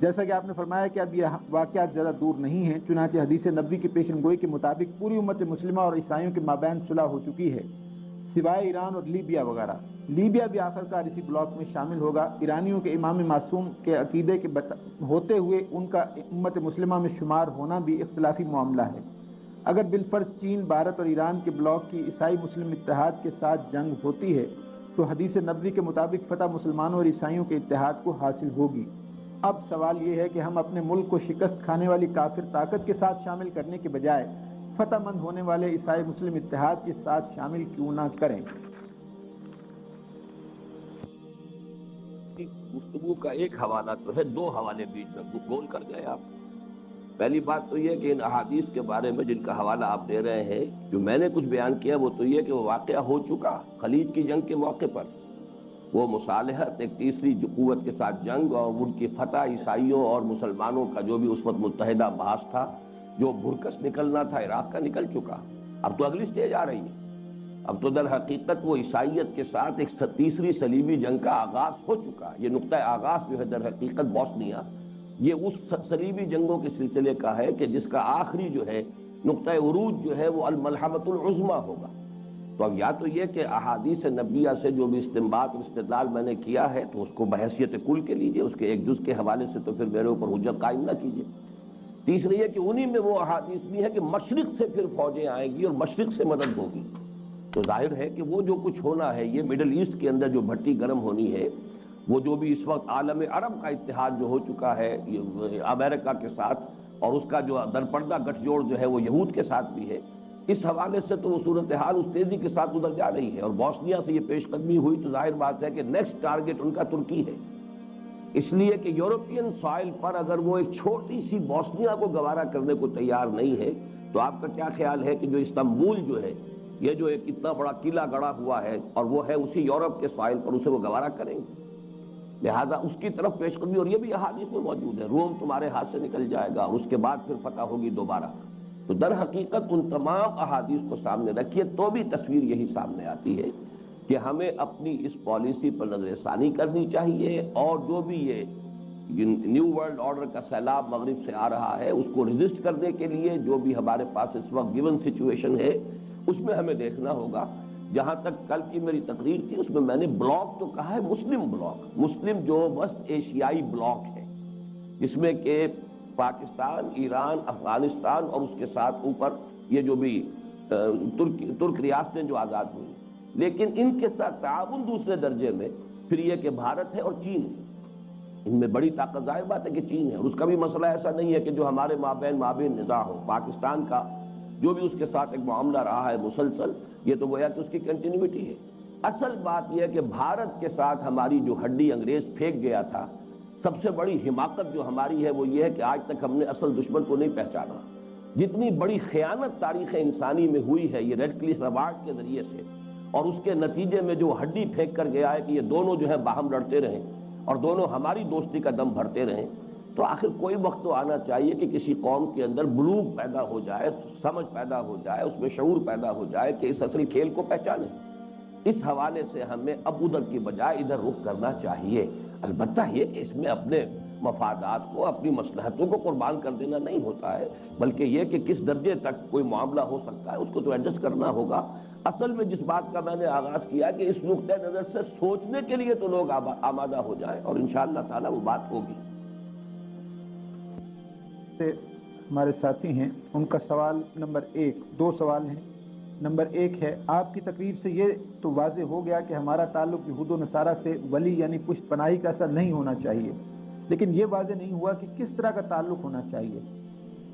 جیسا کہ آپ نے فرمایا کہ اب یہ واقعات زیادہ دور نہیں ہیں، چنانچہ حدیث نبوی کی پیشن گوئی کے مطابق پوری امت مسلمہ اور عیسائیوں کے مابین صلح ہو چکی ہے، سوائے ایران اور لیبیا وغیرہ۔ لیبیا بھی آخرکار اسی بلاک میں شامل ہوگا۔ ایرانیوں کے امام معصوم کے عقیدے کے ہوتے ہوئے ان کا امت مسلمہ میں شمار ہونا بھی اختلافی معاملہ ہے۔ اگر بالفرض چین، بھارت اور ایران کے بلاک کی عیسائی مسلم اتحاد کے ساتھ جنگ ہوتی ہے تو حدیث نبوی کے مطابق فتح مسلمانوں اور عیسائیوں کے اتحاد کو حاصل ہوگی۔ اب سوال یہ ہے کہ ہم اپنے ملک کو شکست کھانے والی کافر طاقت کے ساتھ شامل کرنے کے بجائے فتح مند ہونے والے عیسائی مسلم اتحاد کے ساتھ شامل کیوں نہ کریں؟ گفتگو کا ایک حوالہ تو ہے، دو حوالے بیچ میں گول کر گئے آپ۔ پہلی بات تو یہ کہ ان احادیث کے بارے میں جن کا حوالہ آپ دے رہے ہیں، جو میں نے کچھ بیان کیا وہ تو یہ کہ وہ واقعہ ہو چکا خلیج کی جنگ کے موقع پر، وہ مصالحت، ایک تیسری قوت کے ساتھ جنگ اور ان کی فتح، عیسائیوں اور مسلمانوں کا جو بھی اس وقت متحدہ بحث تھا، جو بھرکس نکلنا تھا عراق کا نکل چکا۔ اب تو اگلی سٹیج آ رہی ہے. اب تو در حقیقت وہ عیسائیت کے ساتھ ایک تیسری صلیبی جنگ کا آغاز ہو چکا. یہ نقطہ آغاز جو ہے در حقیقت بوسنیا، یہ اس صلیبی جنگوں کے سلسلے کا ہے کہ جس کا آخری جو ہے نقطہ عروج جو ہے وہ الملحمۃ العظمیٰ ہوگا. تو اب یا تو یہ کہ احادیث نبویہ سے جو بھی استنباط اور استدلال میں نے کیا ہے تو اس کو بحیثیت کل کے لیجئے، اس کے ایک جز کے حوالے سے تو پھر میرے اوپر حجت قائم نہ کیجئے. تیسری یہ کہ انہی میں وہ احادیث بھی ہے کہ مشرق سے پھر فوجیں آئیں گی اور مشرق سے مدد ہوگی. تو ظاہر ہے کہ وہ جو کچھ ہونا ہے، یہ مڈل ایسٹ کے اندر جو بھٹی گرم ہونی ہے، وہ جو بھی اس وقت عالم عرب کا اتحاد جو ہو چکا ہے امریکہ کے ساتھ، اور اس کا جو درپردہ گٹھ جوڑ جو ہے وہ یہود کے ساتھ بھی ہے، اس حوالے سے تو وہ صورتحال اس تیزی کے ساتھ ادھر جا رہی ہے. اور بوسنیا سے یہ پیش قدمی ہوئی تو ظاہر بات ہے کہ نیکسٹ ٹارگٹ ان کا ترکی ہے. اس لیے کہ یورپین سوائل پر اگر وہ ایک چھوٹی سی بوسنیا کو گوارا کرنے کو تیار نہیں ہے تو آپ کا کیا خیال ہے کہ جو استنبول جو ہے، یہ جو ایک اتنا بڑا قلعہ گڑا ہوا ہے اور وہ ہے اسی یورپ کے سوائل پر، اسے وہ گوارا کریں گے؟ لہذا اس کی طرف پیش قدمی، اور یہ بھی احادیث میں موجود ہے، روم تمہارے ہاتھ سے نکل جائے گا اور اس کے بعد پھر فتح ہوگی دوبارہ. تو در حقیقت ان تمام احادیث کو سامنے رکھیے تو بھی تصویر یہی سامنے آتی ہے کہ ہمیں اپنی اس پالیسی پر نظر ثانی کرنی چاہیے، اور جو بھی یہ نیو ورلڈ آرڈر کا سیلاب مغرب سے آ رہا ہے اس کو ریزسٹ کرنے کے لیے جو بھی ہمارے پاس اس وقت گیون سچویشن ہے اس میں ہمیں دیکھنا ہوگا. جہاں تک کل کی میری تقریر تھی اس میں میں نے بلاک تو کہا ہے، مسلم بلاک، مسلم جو وسط ایشیائی بلاک ہے، جس میں کہ پاکستان، ایران، افغانستان اور اس کے ساتھ اوپر یہ جو بھی ترک ریاستیں جو آزاد ہوئی، لیکن ان کے ساتھ تعاون دوسرے درجے میں پھر یہ کہ بھارت ہے اور چین ہے. ان میں بڑی طاقت ظاہر بات ہے کہ چین ہے، اور اس کا بھی مسئلہ ایسا نہیں ہے کہ جو ہمارے مابین نزاع ہو. پاکستان کا جو بھی اس کے ساتھ ایک معاملہ رہا ہے مسلسل، یہ تو گویا کہ اس کی کنٹینیوٹی ہے. اصل بات یہ ہے کہ بھارت کے ساتھ ہماری جو ہڈی انگریز پھینک گیا تھا، سب سے بڑی حماقت جو ہماری ہے وہ یہ ہے کہ آج تک ہم نے اصل دشمن کو نہیں پہچانا. جتنی بڑی خیانت تاریخ انسانی میں ہوئی ہے یہ ریڈ کلف ایوارڈ کے ذریعے سے، اور اس کے نتیجے میں جو ہڈی پھینک کر گیا ہے کہ یہ دونوں جو ہے باہم لڑتے رہیں اور دونوں ہماری دوستی کا دم بھرتے رہیں. تو آخر کوئی وقت تو آنا چاہیے کہ کسی قوم کے اندر بلوغ پیدا ہو جائے، سمجھ پیدا ہو جائے، اس میں شعور پیدا ہو جائے کہ اس اصل کھیل کو پہچانے. اس حوالے سے ہمیں اب ادھر کی بجائے ادھر رخ کرنا چاہیے. البتہ یہ کہ اس میں اپنے مفادات کو، اپنی مصلحتوں کو قربان کر دینا نہیں ہوتا ہے، بلکہ یہ کہ کس درجے تک کوئی معاملہ ہو سکتا ہے اس کو تو ایڈجسٹ کرنا ہوگا. اصل میں جس بات کا میں نے آغاز کیا کہ اس نقطۂ نظر سے سوچنے کے لیے تو لوگ آمادہ ہو جائیں، اور انشاءاللہ تعالی وہ بات ہوگی. ہمارے ساتھی ہیں ان کا سوال نمبر 1، 2 سوال ہیں. نمبر 1 ہے، آپ کی تقریر سے یہ تو واضح ہو گیا کہ ہمارا تعلق یہود و نصارہ سے ولی یعنی پشت پناہی کا اثر نہیں ہونا چاہیے، لیکن یہ واضح نہیں ہوا کہ کس طرح کا تعلق ہونا چاہیے.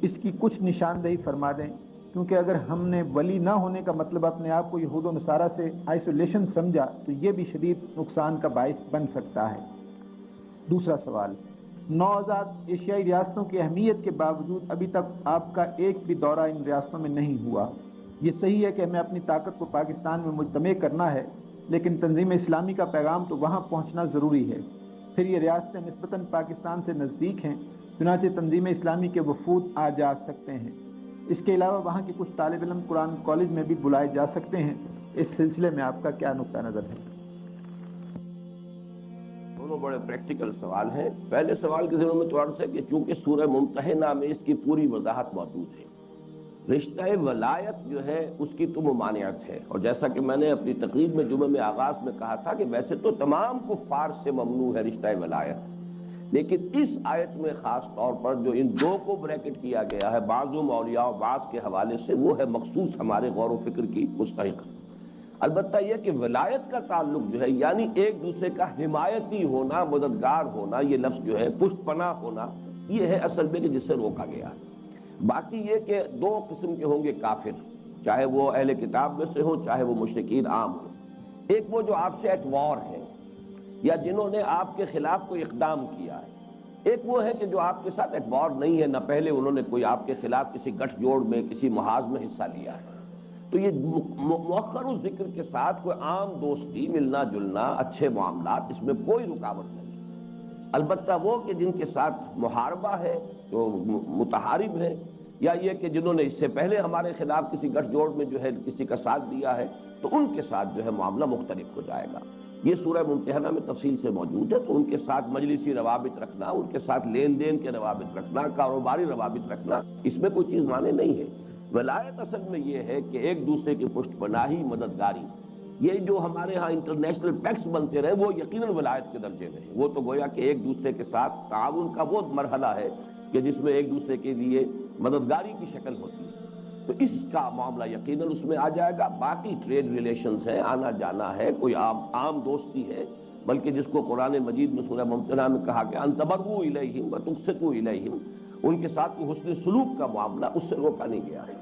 اس کی کچھ نشاندہی فرما دیں، کیونکہ اگر ہم نے ولی نہ ہونے کا مطلب اپنے آپ کو یہود و نصارہ سے آئسولیشن سمجھا تو یہ بھی شدید نقصان کا باعث بن سکتا ہے. دوسرا سوال، 9 آزاد ایشیائی ریاستوں کی اہمیت کے باوجود ابھی تک آپ کا ایک بھی دورہ ان ریاستوں میں نہیں ہوا. یہ صحیح ہے کہ ہمیں اپنی طاقت کو پاکستان میں مجتمع کرنا ہے، لیکن تنظیم اسلامی کا پیغام تو وہاں پہنچنا ضروری ہے. پھر یہ ریاستیں نسبتاً پاکستان سے نزدیک ہیں، چنانچہ تنظیم اسلامی کے وفود آ جا سکتے ہیں. اس کے علاوہ وہاں کے کچھ طالب علم قرآن کالج میں بھی بلائے جا سکتے ہیں. اس سلسلے میں آپ کا کیا نقطہ نظر ہے؟ دونوں بڑے پریکٹیکل سوال ہیں. پہلے سوال کے ذہن میں تو عرض ہے کہ چونکہ سورہ ممتحنہ میں اس کی پوری وضاحت موجود ہے، رشتہ ولایت جو ہے اس کی تو ممانعت ہے. اور جیسا کہ میں نے اپنی تقریر میں جمعہ میں آغاز میں کہا تھا کہ ویسے تو تمام کفار سے ممنوع ہے رشتہ ولایت، لیکن اس آیت میں خاص طور پر جو ان 2 کو بریکٹ کیا گیا ہے بعضهم اولیاء بعض کے حوالے سے، وہ ہے مخصوص ہمارے غور و فکر کی مستحق. البتہ یہ کہ ولایت کا تعلق جو ہے یعنی ایک دوسرے کا حمایتی ہونا، مددگار ہونا، یہ لفظ جو ہے پشت پناہ ہونا، یہ ہے اصل میں کہ جس سے روکا گیا. باقی یہ کہ 2 قسم کے ہوں گے کافر، چاہے وہ اہل کتاب میں سے ہوں چاہے وہ مشرکین عام ہوں. ایک وہ جو آپ سے ایٹ وار ہے یا جنہوں نے آپ کے خلاف کوئی اقدام کیا ہے. ایک وہ ہے کہ جو آپ کے ساتھ ایٹ وار نہیں ہے، نہ پہلے انہوں نے کوئی آپ کے خلاف کسی گٹھ جوڑ میں کسی محاذ میں حصہ لیا ہے. تو یہ مؤخر ذکر کے ساتھ کوئی عام دوستی، ملنا جلنا، اچھے معاملات، اس میں کوئی رکاوٹ نہیں. البتہ وہ کہ جن کے ساتھ محاربہ ہے، جو متحارب ہے، یا یہ کہ جنہوں نے اس سے پہلے ہمارے خلاف کسی گٹھ جوڑ میں جو ہے کسی کا ساتھ دیا ہے تو ان کے ساتھ جو ہے معاملہ مختلف ہو جائے گا. یہ سورہ ممتحنہ میں تفصیل سے موجود ہے. تو ان کے ساتھ مجلسی روابط رکھنا، ان کے ساتھ لین دین کے روابط رکھنا، کاروباری روابط رکھنا، اس میں کوئی چیز مانے نہیں ہے. ولایت اصل میں یہ ہے کہ ایک دوسرے کی پشت پناہی، مددگاری. یہ جو ہمارے ہاں انٹرنیشنل پیکس بنتے رہے وہ یقیناً ولایت کے درجے میں ہیں. وہ تو گویا کہ ایک دوسرے کے ساتھ تعاون کا وہ مرحلہ ہے کہ جس میں ایک دوسرے کے لیے مددگاری کی شکل ہوتی ہے. تو اس کا معاملہ یقیناً اس میں آ جائے گا. باقی ٹریڈ ریلیشنز ہے، آنا جانا ہے، کوئی عام دوستی ہے، بلکہ جس کو قرآن مجید میں سورہ ممتنہ میں کہا کہ ان تبرؤوا الیہم وتقسطوا الیہم، ان کے ساتھ کوئی حسن سلوک کا معاملہ اس سے روکا نہیں گیا ہے.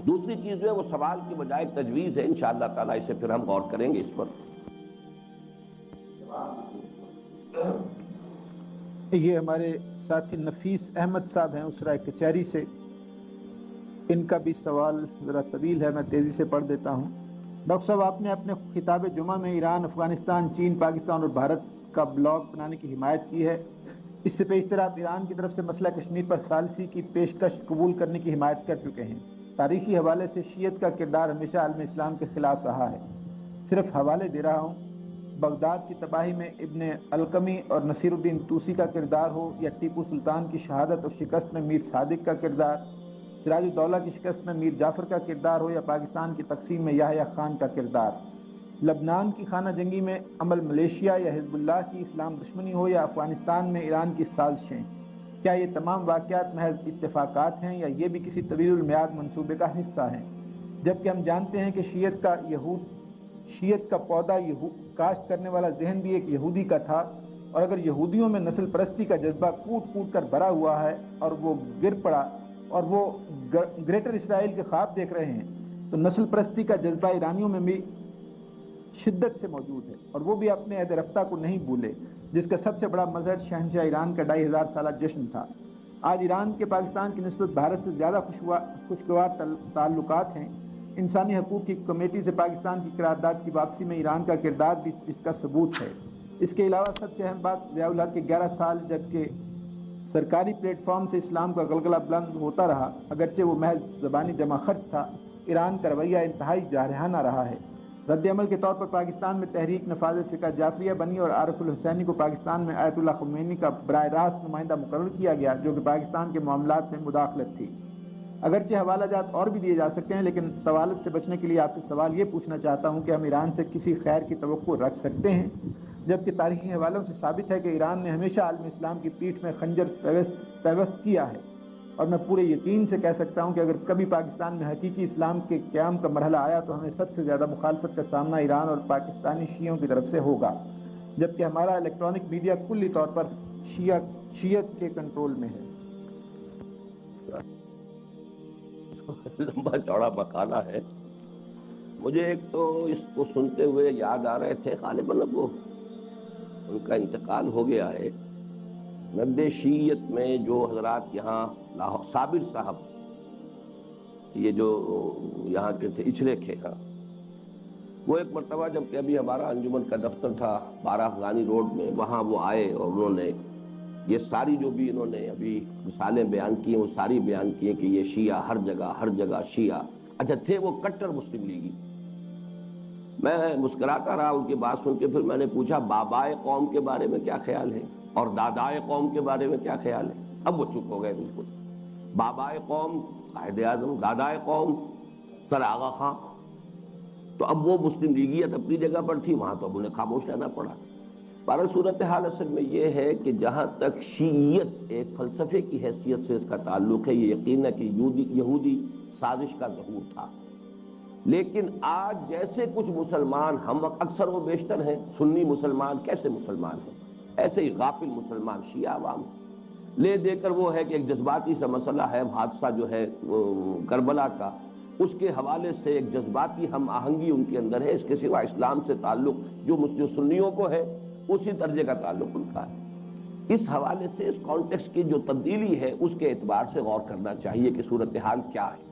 دوسری چیز جو ہے وہ سوال کی بجائے تجویز ہے. انشاءاللہ تعالیٰ اسے پھر ہم غور کریں گے اس پر. یہ ہمارے ساتھی نفیس احمد صاحب ہیں اسرہ کچہری سے. ان کا بھی سوال ذرا طویل ہے، میں تیزی سے پڑھ دیتا ہوں. ڈاکٹر صاحب، آپ نے اپنے خطاب جمعہ میں ایران، افغانستان، چین، پاکستان اور بھارت کا بلاک بنانے کی حمایت کی ہے. اس سے پیشتر آپ ایران کی طرف سے مسئلہ کشمیر پر ثالثی کی پیشکش قبول کرنے کی حمایت کر چکے ہیں. تاریخی حوالے سے شیعت کا کردار ہمیشہ عالم اسلام کے خلاف رہا ہے. صرف حوالے دے رہا ہوں، بغداد کی تباہی میں ابن القمی اور نصیر الدین طوسی کا کردار ہو، یا ٹیپو سلطان کی شہادت اور شکست میں میر صادق کا کردار، سراج الدولہ کی شکست میں میر جعفر کا کردار ہو، یا پاکستان کی تقسیم میں یحییٰ خان کا کردار، لبنان کی خانہ جنگی میں عمل ملیشیا یا حزب اللہ کی اسلام دشمنی ہو، یا افغانستان میں ایران کی سازشیں، کیا یہ تمام واقعات محض اتفاقات ہیں یا یہ بھی کسی طویل المیعاد منصوبے کا حصہ ہیں؟ جبکہ ہم جانتے ہیں کہ شیعت کا پودا کاشت کرنے والا ذہن بھی ایک یہودی کا تھا، اور اگر یہودیوں میں نسل پرستی کا جذبہ کوٹ کوٹ کر بھرا ہوا ہے اور وہ گر پڑا اور وہ گریٹر اسرائیل کے خواب دیکھ رہے ہیں، تو نسل پرستی کا جذبہ ایرانیوں میں بھی شدت سے موجود ہے، اور وہ بھی اپنے عہد رفتہ کو نہیں بھولے، جس کا سب سے بڑا مظہر شہنشاہ ایران کا 2500 سالہ جشن تھا. آج ایران کے پاکستان کی نسبت بھارت سے زیادہ خوشگوار تعلقات ہیں. انسانی حقوق کی کمیٹی سے پاکستان کی قرارداد کی واپسی میں ایران کا کردار بھی اس کا ثبوت ہے. اس کے علاوہ سب سے اہم بات، ضیاء الحق کے 11 سال جبکہ سرکاری پلیٹ فارم سے اسلام کا غلغلہ بلند ہوتا رہا، اگرچہ وہ محض زبانی جمع خرچ تھا، ایران کا رویہ انتہائی جارحانہ رہا ہے. رد عمل کے طور پر پاکستان میں تحریک نفاذ فقہ جعفریہ بنی اور عارف الحسینی کو پاکستان میں آیت اللہ خمینی کا براہ راست نمائندہ مقرر کیا گیا، جو کہ پاکستان کے معاملات میں مداخلت تھی. اگرچہ حوالہ جات اور بھی دیے جا سکتے ہیں، لیکن طوالت سے بچنے کے لیے آپ سے سوال یہ پوچھنا چاہتا ہوں کہ ہم ایران سے کسی خیر کی توقع رکھ سکتے ہیں، جبکہ تاریخی حوالوں سے ثابت ہے کہ ایران نے ہمیشہ عالم اسلام کی پیٹھ میں خنجر پیوست کیا ہے. اور میں پورے یقین سے کہہ سکتا ہوں کہ اگر کبھی پاکستان میں حقیقی اسلام کے قیام کا مرحلہ آیا تو ہمیں سب سے زیادہ مخالفت کا سامنا ایران اور پاکستانی شیعوں کی طرف سے ہوگا، جبکہ ہمارا الیکٹرانک میڈیا کلی طور پر شیعت کے کنٹرول میں ہے. لمبا چوڑا مقالہ ہے. مجھے ایک تو اس کو سنتے ہوئے یاد آ رہے تھے، غالباً اب وہ ان کا انتقال ہو گیا ہے، رد شیعت میں جو حضرات یہاں لاہور، صابر صاحب، یہ جو یہاں کے تھے اچھلے کے، ہاں، وہ ایک مرتبہ جب کہ ابھی ہمارا انجمن کا دفتر تھا 12 افغانی روڈ میں، وہاں وہ آئے اور انہوں نے یہ ساری جو بھی انہوں نے ابھی مثالیں بیان کی ہیں وہ ساری بیان کی ہیں کہ یہ شیعہ ہر جگہ شیعہ. اچھا، تھے وہ کٹر مسلم لیگی. میں مسکراتا رہا ان کی بات سن کے. پھر میں نے پوچھا بابائے قوم کے بارے میں کیا خیال ہے اور دادائے قوم کے بارے میں کیا خیال ہے؟ اب وہ چپ ہو گئے بالکل. بابائے قوم قائد اعظم، دادائے قوم سر آغا خان. تو اب وہ مسلم لیگیت اپنی جگہ پر تھی، وہاں تو اب انہیں خاموش رہنا پڑا. بہرحال صورتحال اصل میں یہ ہے کہ جہاں تک شیعیت ایک فلسفے کی حیثیت سے اس کا تعلق ہے، یہ یقین ہے کہ یہودی سازش کا ظہور تھا. لیکن آج جیسے کچھ مسلمان، ہم اکثر و بیشتر ہیں سنی مسلمان، کیسے مسلمان ہیں، ایسے ہی غافل مسلمان شیعہ عوام لے دے کر وہ ہے کہ ایک جذباتی سا مسئلہ ہے، حادثہ جو ہے کربلا کا، اس کے حوالے سے ایک جذباتی ہم آہنگی ان کے اندر ہے. اس کے سوا اسلام سے تعلق جو سنیوں کو ہے اسی درجے کا تعلق ان کا ہے. اس حوالے سے اس کانٹیکسٹ کی جو تبدیلی ہے اس کے اعتبار سے غور کرنا چاہیے کہ صورتحال کیا ہے.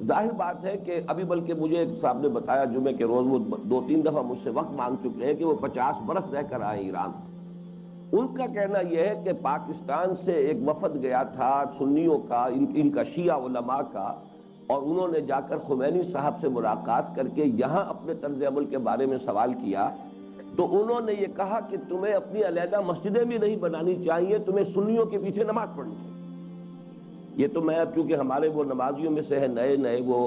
ظاہر بات ہے کہ ابھی بلکہ مجھے ایک صاحب نے بتایا جمعے کے روز، وہ 2-3 دفعہ مجھ سے وقت مانگ چکے ہیں کہ وہ 50 برس رہ کر آئے ایران. ان کا کہنا یہ ہے کہ پاکستان سے ایک وفد گیا تھا سنیوں کا، ان کا شیعہ علماء کا، اور انہوں نے جا کر خمینی صاحب سے ملاقات کر کے یہاں اپنے طرز عمل کے بارے میں سوال کیا، تو انہوں نے یہ کہا کہ تمہیں اپنی علیحدہ مسجدیں بھی نہیں بنانی چاہیے، تمہیں سنیوں کے پیچھے نماز پڑھنی چاہیے۔ یہ تو میں اب چونکہ ہمارے وہ نمازیوں میں سے ہے، نئے وہ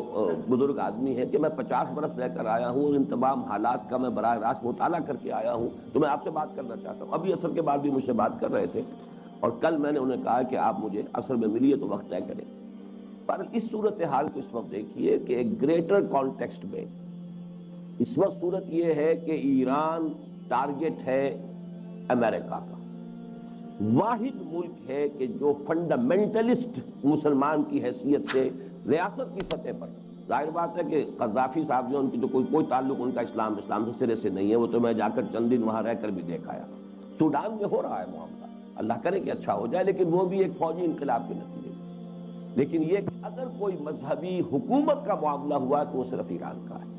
بزرگ آدمی ہیں کہ میں 50 برس رہ کر آیا ہوں اور ان تمام حالات کا میں براہ راست مطالعہ کر کے آیا ہوں، تو میں آپ سے بات کرنا چاہتا ہوں۔ ابھی عصر کے بعد بھی مجھ سے بات کر رہے تھے، اور کل میں نے انہیں کہا کہ آپ مجھے عصر میں ملیے تو وقت طے کریں۔ پر اس صورتحال کو اس وقت دیکھیے کہ ایک گریٹر کانٹیکسٹ میں اس وقت صورت یہ ہے کہ ایران ٹارگٹ ہے امریکہ کا، واحد ملک ہے کہ جو فنڈامنٹلسٹ مسلمان کی حیثیت سے ریاست کی سطح پر، ظاہر بات ہے کہ قذافی صاحب جو ان کی جو کوئی تعلق ان کا اسلام سے سرے سے نہیں ہے، وہ تو میں جا کر چند دن وہاں رہ کر بھی دیکھ آیا۔ سوڈان میں ہو رہا ہے معاملہ، اللہ کرے کہ اچھا ہو جائے، لیکن وہ بھی ایک فوجی انقلاب کے نتیجے میں۔ لیکن یہ کہ اگر کوئی مذہبی حکومت کا معاملہ ہوا تو وہ صرف ایران کا ہے۔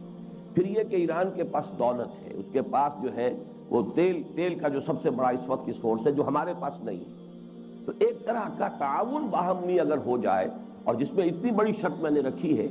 پھر یہ کہ ایران کے پاس دولت ہے، اس کے پاس جو ہے وہ تیل کا جو سب سے بڑا اس وقت کی سورس ہے جو ہمارے پاس نہیں ہے، تو ایک طرح کا تعاون باہمی اگر ہو جائے، اور جس میں اتنی بڑی شرط میں نے رکھی ہے،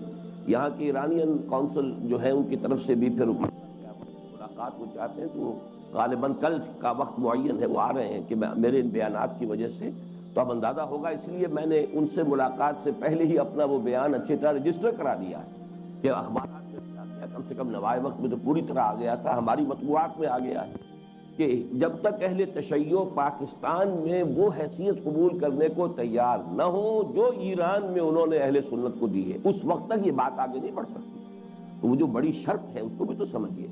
یہاں کی ایرانین کونسل جو ہے ان کی طرف سے بھی پھر ملاقات وہ چاہتے ہیں، تو غالباً کل کا وقت معین ہے، وہ آ رہے ہیں کہ میرے ان بیانات کی وجہ سے تو اب اندازہ ہوگا، اس لیے میں نے ان سے ملاقات سے پہلے ہی اپنا وہ بیان اچھی طرح رجسٹر کرا دیا ہے کہ اخبارات میں بھی آ گیا، کم سے کم نوائے وقت میں تو پوری طرح آ گیا تھا، ہماری مطبوعات میں آ گیا ہے کہ جب تک اہل تشیع پاکستان میں وہ حیثیت قبول کرنے کو تیار نہ ہو جو ایران میں انہوں نے اہل سنت کو دی ہے، اس وقت تک یہ بات آگے نہیں بڑھ سکتی۔ تو وہ جو بڑی شرط ہے اس کو بھی تو سمجھیے،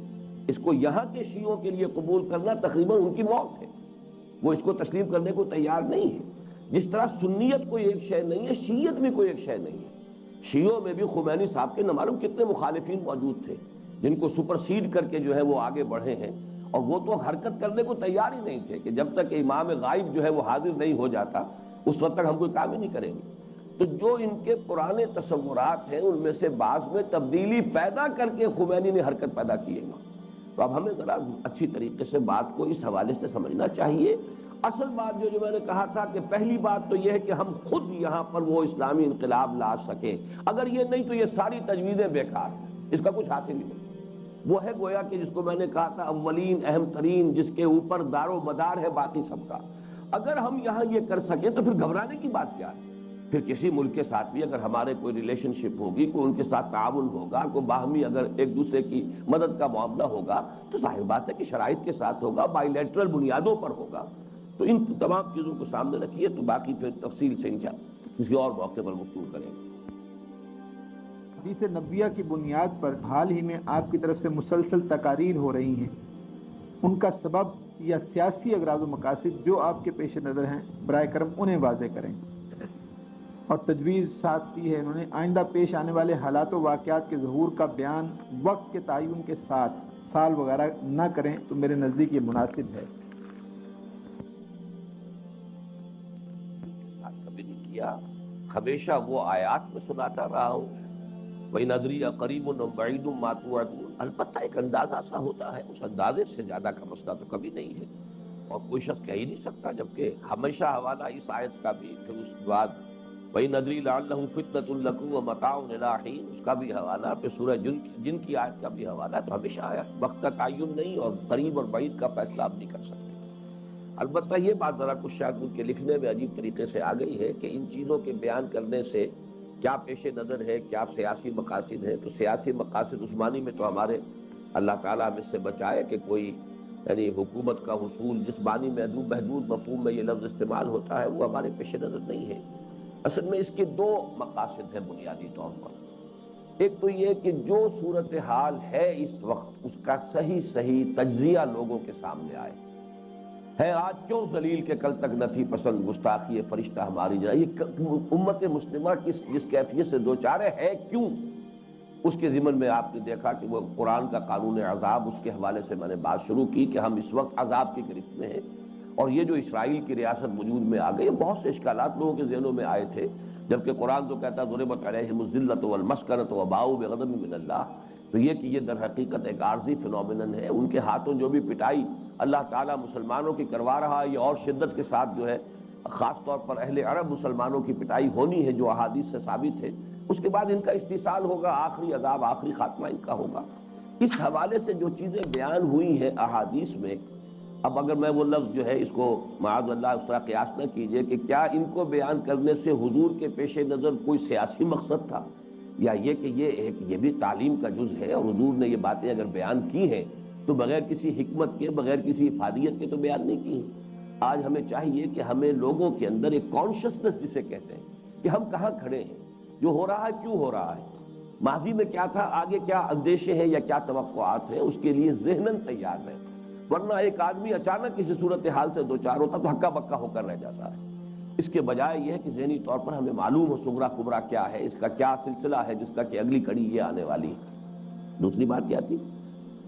اس کو یہاں کے شیعوں کے لیے قبول کرنا تقریباً ان کی موت ہے، وہ اس کو تسلیم کرنے کو تیار نہیں ہے۔ جس طرح سنیت کوئی ایک شے نہیں ہے، شیعت بھی کوئی ایک شے نہیں ہے۔ شیعوں میں بھی خمینی صاحب کے نہ معلوم کتنے مخالفین موجود تھے جن کو سپرسیڈ کر کے جو ہے وہ آگے بڑھے ہیں، اور وہ تو حرکت کرنے کو تیار ہی نہیں تھے کہ جب تک امام غائب جو ہے وہ حاضر نہیں ہو جاتا اس وقت تک ہم کوئی کام ہی نہیں کریں گے۔ تو جو ان کے پرانے تصورات ہیں ان میں سے بعض میں تبدیلی پیدا کر کے خمینی نے حرکت پیدا کی ہے۔ تو اب ہمیں ذرا اچھی طریقے سے بات کو اس حوالے سے سمجھنا چاہیے۔ اصل بات جو میں نے کہا تھا کہ پہلی بات تو یہ ہے کہ ہم خود یہاں پر وہ اسلامی انقلاب لا سکیں، اگر یہ نہیں تو یہ ساری تجویزیں بیکار ہیں، اس کا کچھ حاصل ہی نہیں۔ وہ ہے گویا کہ جس کو میں نے کہا تھا اولین اہم ترین، جس کے اوپر دار و مدار ہے باقی سب کا، اگر ہم یہاں یہ کر سکیں تو پھر گھبرانے کی بات کیا ہے؟ پھر کسی ملک کے ساتھ بھی اگر ہمارے کوئی ریلیشن شپ ہوگی، کوئی ان کے ساتھ تعاون ہوگا، کوئی باہمی اگر ایک دوسرے کی مدد کا معاملہ ہوگا، تو ظاہر بات ہے کہ شرائط کے ساتھ ہوگا، بائی لیٹرل بنیادوں پر ہوگا۔ تو ان تمام چیزوں کو سامنے رکھیے، تو باقی پھر تفصیل سے انشاءاللہ کسی اور موقع پر گفتگو کریں گے۔ حدیث نبویہ کی بنیاد پر حال ہی میں آپ کی طرف سے مسلسل تقاریر ہو رہی ہیں، ان کا سبب یا سیاسی اغراض و مقاصد جو آپ کے پیش نظر ہیں برائے کرم انہیں واضح کریں۔ اور تجویز ساتھ دی ہے انہوں نے آئندہ پیش آنے والے حالات و واقعات کے ظہور کا بیان وقت کے تعین کے ساتھ سال وغیرہ نہ کریں تو میرے نزدیک یہ مناسب ہے۔ کبھی نہیں کیا، ہمیشہ وہ آیات میں سناتا رہا ہوں، وَإِنْ أَدْرِي أَقَرِيبٌ أَمْ بَعِيدٌ مَا تُوعَدُونَ، البتہ ایک اندازہ سا ہوتا ہے، اس اندازے سے زیادہ کا مسئلہ تو کبھی نہیں ہے، اور کوئی شخص کہہ ہی نہیں سکتا، جبکہ ہمیشہ حوالہ اس آیت کا بھی، پھر اس کے بعد وَإِنْ أَدْرِي لَعَلَّهُ فِتْنَةٌ لَكُمْ وَمَتَاعٌ إِلَىٰ حِينٍ، اس کا بھی حوالہ، پھر سورہ جن کی آیت کا بھی حوالہ، تو ہمیشہ آیا وقت کا تعین نہیں، اور قریب اور بعید کا فیصلہ آپ نہیں کر سکتے۔ البتہ یہ بات ذرا کچھ شاید ان کے لکھنے میں عجیب طریقے سے آ گئی ہے کہ ان چیزوں کے بیان کرنے سے کیا پیش نظر ہے، کیا سیاسی مقاصد ہیں، تو سیاسی مقاصد عثمانی میں تو ہمارے اللہ تعالیٰ ہم اس سے بچائے کہ کوئی یعنی حکومت کا حصول جس معنی میں محدود مفہوم میں یہ لفظ استعمال ہوتا ہے وہ ہمارے پیش نظر نہیں ہے۔ اصل میں اس کے دو مقاصد ہیں بنیادی طور پر۔ ایک تو یہ کہ جو صورتحال ہے اس وقت اس کا صحیح تجزیہ لوگوں کے سامنے آئے ہے۔ آج کیوں ذلیل کے کل تک نہ تھی پسند، گستاخی فرشتہ ہماری جائے، یہ امت مسلمہ جس کیفیت سے دوچار ہے کیوں، اس کے ضمن میں آپ نے دیکھا کہ وہ قرآن کا قانون عذاب، اس کے حوالے سے میں نے بات شروع کی کہ ہم اس وقت عذاب کی گرفت میں ہیں، اور یہ جو اسرائیل کی ریاست وجود میں آ گئی، بہت سے اشکالات لوگوں کے ذہنوں میں آئے تھے، جبکہ قرآن تو کہتا ضربت علیہم الذلۃ والمسکنۃ وباؤوا بغضب من اللہ، تو یہ کہ یہ در حقیقت ایک عارضی فنومینن ہے. ان کے ہاتھوں جو بھی پٹائی اللہ تعالیٰ مسلمانوں کی کروا رہا ہے، یہ اور شدت کے ساتھ جو ہے خاص طور پر اہل عرب مسلمانوں کی پٹائی ہونی ہے، جو احادیث سے ثابت ہے. اس کے بعد ان کا استحصال ہوگا، آخری عذاب، آخری خاتمہ ان کا ہوگا. اس حوالے سے جو چیزیں بیان ہوئی ہیں احادیث میں، اب اگر میں وہ لفظ جو ہے اس کو معاذ اللہ اس طرح قیاس نہ کیجئے کہ کیا ان کو بیان کرنے سے حضور کے پیش نظر کوئی سیاسی مقصد تھا، یا یہ کہ یہ بھی تعلیم کا جز ہے، اور حضور نے یہ باتیں اگر بیان کی ہیں تو بغیر کسی حکمت کے، بغیر کسی افادیت کے تو بیان نہیں کی ہیں. آج ہمیں چاہیے کہ ہمیں لوگوں کے اندر ایک کانشسنس جسے کہتے ہیں کہ ہم کہاں کھڑے ہیں، جو ہو رہا ہے کیوں ہو رہا ہے، ماضی میں کیا تھا، آگے کیا اندیشے ہیں یا کیا توقعات ہیں، اس کے لیے ذہناً تیار رہیں. ورنہ ایک آدمی اچانک کسی صورتحال سے دوچار ہوتا تو ہکا بکا ہو کر رہ جاتا ہے. اس کے بجائے یہ ہے کہ ذہنی طور پر ہمیں معلوم ہو صغرا کبرا کیا ہے، اس کا کیا سلسلہ ہے جس کا کہ اگلی کڑی یہ آنے والی ہے. دوسری بات کیا تھی،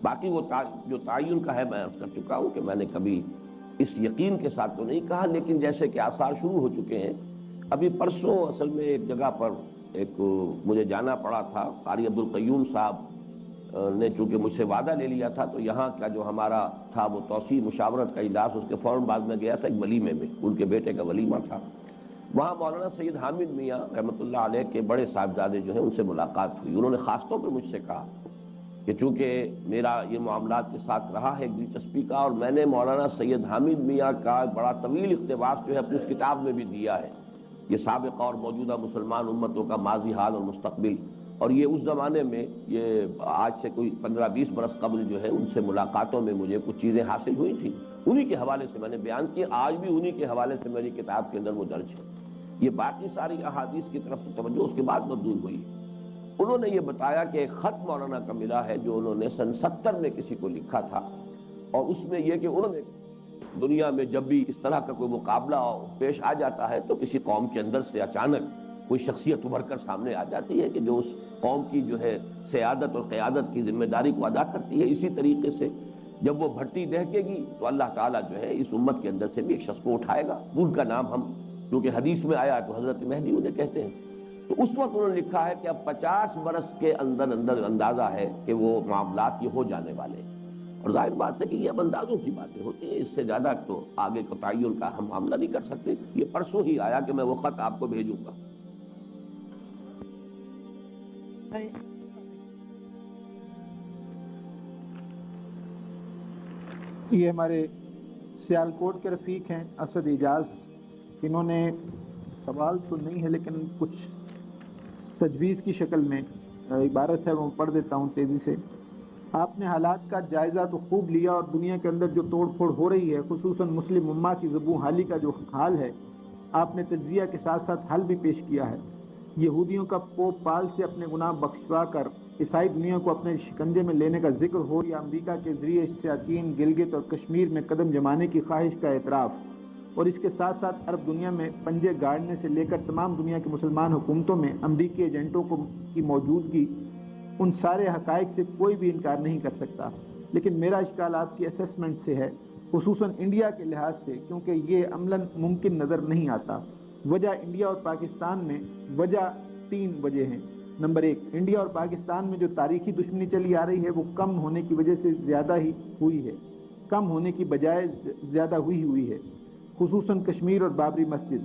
باقی وہ جو تعین کا ہے میں عرض کر چکا ہوں کہ میں نے کبھی اس یقین کے ساتھ تو نہیں کہا، لیکن جیسے کہ آثار شروع ہو چکے ہیں. ابھی پرسوں اصل میں ایک جگہ پر مجھے جانا پڑا تھا. قاری عبدالقیوم صاحب نے چونکہ مجھ سے وعدہ لے لیا تھا، تو یہاں کا جو ہمارا تھا وہ توسیع مشاورت کا اجلاس، اس کے فوراً بعد میں گیا تھا ایک ولیمے میں، ان کے بیٹے کا ولیمہ تھا. وہاں مولانا سید حامد میاں رحمۃ اللہ علیہ کے بڑے صاحبزادے جو ہیں ان سے ملاقات ہوئی. انہوں نے خاص طور پر مجھ سے کہا کہ چونکہ میرا یہ معاملات کے ساتھ رہا ہے ایک دلچسپی کا، اور میں نے مولانا سید حامد میاں کا بڑا طویل اقتباس جو ہے اپنی اس کتاب میں بھی دیا ہے، یہ سابقہ اور موجودہ مسلمان امتوں کا ماضی، حال اور مستقبل. اور یہ اس زمانے میں، یہ آج سے کوئی 15-20 برس قبل جو ہے ان سے ملاقاتوں میں مجھے کچھ چیزیں حاصل ہوئی تھیں، انہی کے حوالے سے میں نے بیان کی. آج بھی انہی کے حوالے سے میری کتاب کے اندر وہ درج ہے. یہ باقی ساری احادیث کی طرف توجہ اس کے بعد مبذول ہوئی. انہوں نے یہ بتایا کہ ایک خط مولانا کا ملا ہے جو انہوں نے سن 70 میں کسی کو لکھا تھا، اور اس میں یہ کہ انہوں نے دنیا میں جب بھی اس طرح کا کوئی مقابلہ پیش آ جاتا ہے تو کسی قوم کے اندر سے اچانک کوئی شخصیت ابھر کر سامنے آ جاتی ہے کہ جو اس قوم کی جو ہے سیادت اور قیادت کی ذمہ داری کو ادا کرتی ہے. اسی طریقے سے جب وہ بھٹی دہکے گی تو اللہ تعالیٰ جو ہے اس امت کے اندر سے بھی ایک شخص کو اٹھائے گا، ان کا نام ہم کیونکہ حدیث میں آیا تو حضرت مہدی انہیں کہتے ہیں. تو اس وقت انہوں نے لکھا ہے کہ اب 50 برس کے اندر اندازہ ہے کہ وہ معاملات یہ ہو جانے والے ہیں. اور ظاہر بات ہے کہ یہ اب اندازوں کی باتیں ہوتی ہیں، اس سے زیادہ تو آگے کو تعین کا ہم معاملہ نہیں کر سکتے. یہ پرسوں ہی آیا کہ میں وہ خط آپ کو بھیجوں گا. یہ ہمارے سیالکوٹ کے رفیق ہیں اسد اعجاز، انہوں نے سوال تو نہیں ہے لیکن کچھ تجویز کی شکل میں عبارت ہے، وہ پڑھ دیتا ہوں تیزی سے. آپ نے حالات کا جائزہ تو خوب لیا، اور دنیا کے اندر جو توڑ پھوڑ ہو رہی ہے، خصوصاً مسلم امہ کی زبوں حالی کا جو حال ہے، آپ نے تجزیہ کے ساتھ ساتھ حل بھی پیش کیا ہے. یہودیوں کا پوپ پال سے اپنے گناہ بخشوا کر عیسائی دنیا کو اپنے شکنجے میں لینے کا ذکر ہو، یا امریکہ کے ذریعے سیاچین، گلگت اور کشمیر میں قدم جمانے کی خواہش کا اعتراف، اور اس کے ساتھ ساتھ عرب دنیا میں پنجے گاڑنے سے لے کر تمام دنیا کی مسلمان حکومتوں میں امریکی ایجنٹوں کی موجودگی، ان سارے حقائق سے کوئی بھی انکار نہیں کر سکتا. لیکن میرا اشکال آپ کی اسیسمنٹ سے ہے، خصوصاً انڈیا کے لحاظ سے، کیونکہ یہ عملاً ممکن نظر نہیں آتا. وجہ انڈیا اور پاکستان میں 3 وجہ ہیں. نمبر 1، انڈیا اور پاکستان میں جو تاریخی دشمنی چلی آ رہی ہے وہ کم ہونے کی وجہ سے زیادہ ہی ہوئی ہے، کم ہونے کی بجائے زیادہ ہوئی ہے، خصوصاً کشمیر اور بابری مسجد.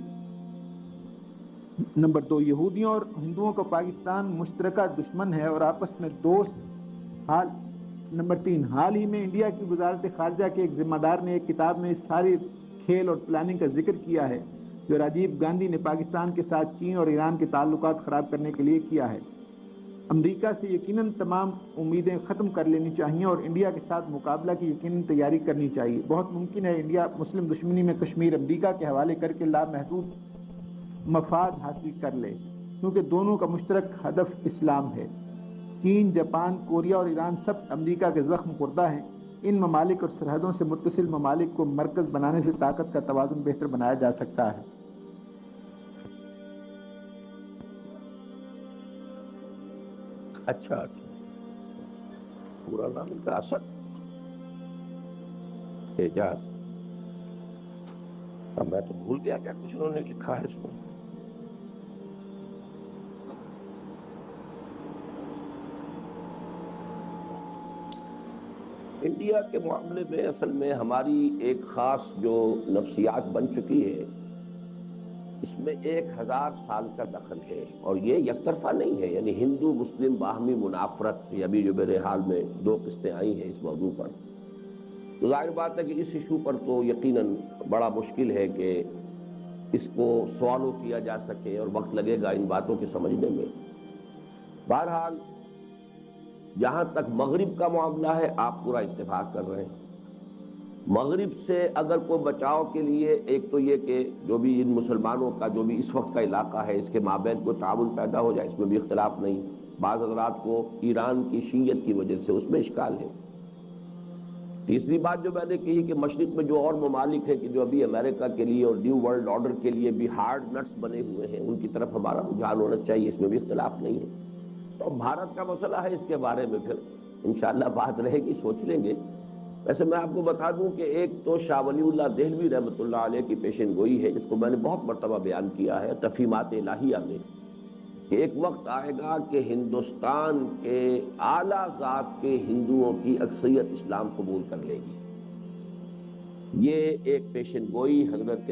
نمبر 2، یہودیوں اور ہندوؤں کا پاکستان مشترکہ دشمن ہے اور آپس میں دوست. نمبر 3، حال ہی میں انڈیا کی وزارت خارجہ کے ایک ذمہ دار نے ایک کتاب میں اس ساری کھیل اور پلاننگ کا ذکر کیا ہے جو راجیو گاندھی نے پاکستان کے ساتھ چین اور ایران کے تعلقات خراب کرنے کے لیے کیا ہے. امریکہ سے یقیناً تمام امیدیں ختم کر لینی چاہیے اور انڈیا کے ساتھ مقابلہ کی یقیناً تیاری کرنی چاہیے. بہت ممکن ہے انڈیا مسلم دشمنی میں کشمیر امریکہ کے حوالے کر کے لامحدود مفاد حاصل کر لے، کیونکہ دونوں کا مشترک ہدف اسلام ہے. چین، جاپان، کوریا اور ایران سب امریکہ کے زخم خوردہ ہیں. ان ممالک اور سرحدوں سے متصل ممالک کو مرکز بنانے سے طاقت کا توازن بہتر بنایا جا سکتا ہے. اچھا، پورا نام ان کا اسد اعجاز. اب میں تو بھول گیا کیا کچھ انہوں نے لکھا ہے اس میں. انڈیا کے معاملے میں اصل میں ہماری ایک خاص جو نفسیات بن چکی ہے، اس میں 1000 سال کا دخل ہے، اور یہ یک طرفہ نہیں ہے، یعنی ہندو مسلم باہمی منافرت، یہ ابھی جو میرے حال میں 2 قسطیں آئی ہیں اس موضوع پر، تو ظاہر بات ہے کہ اس ایشو پر تو یقیناً بڑا مشکل ہے کہ اس کو سوالو کیا جا سکے، اور وقت لگے گا ان باتوں کے سمجھنے میں۔ بہرحال جہاں تک مغرب کا معاملہ ہے، آپ پورا اتفاق کر رہے ہیں۔ مغرب سے اگر کوئی بچاؤ کے لیے، ایک تو یہ کہ جو بھی ان مسلمانوں کا جو بھی اس وقت کا علاقہ ہے، اس کے مابین کوئی تعاون پیدا ہو جائے، اس میں بھی اختلاف نہیں۔ بعض حضرات کو ایران کی شیعت کی وجہ سے اس میں اشکال ہے۔ تیسری بات جو میں نے کہی کہ مشرق میں جو اور ممالک ہیں کہ جو ابھی امریکہ کے لیے اور نیو ورلڈ آرڈر کے لیے بھی ہارڈ نٹس بنے ہوئے ہیں، ان کی طرف ہمارا رجحان ہونا چاہیے، اس میں بھی اختلاف نہیں ہے۔ تو بھارت کا مسئلہ ہے، اس کے بارے میں پھر انشاءاللہ بات رہے گی، سوچ لیں گے۔ ویسے میں آپ کو بتا دوں کہ ایک تو شاہ ولی اللہ دہلوی رحمۃ اللہ علیہ کی پیشن گوئی ہے، جس کو میں نے بہت مرتبہ بیان کیا ہے تفہیمات الہیہ میں، کہ ایک وقت آئے گا کہ ہندوستان کے اعلیٰ ذات کے ہندوؤں کی اکثریت اسلام قبول کر لے گی۔ یہ ایک پیشن گوئی حضرت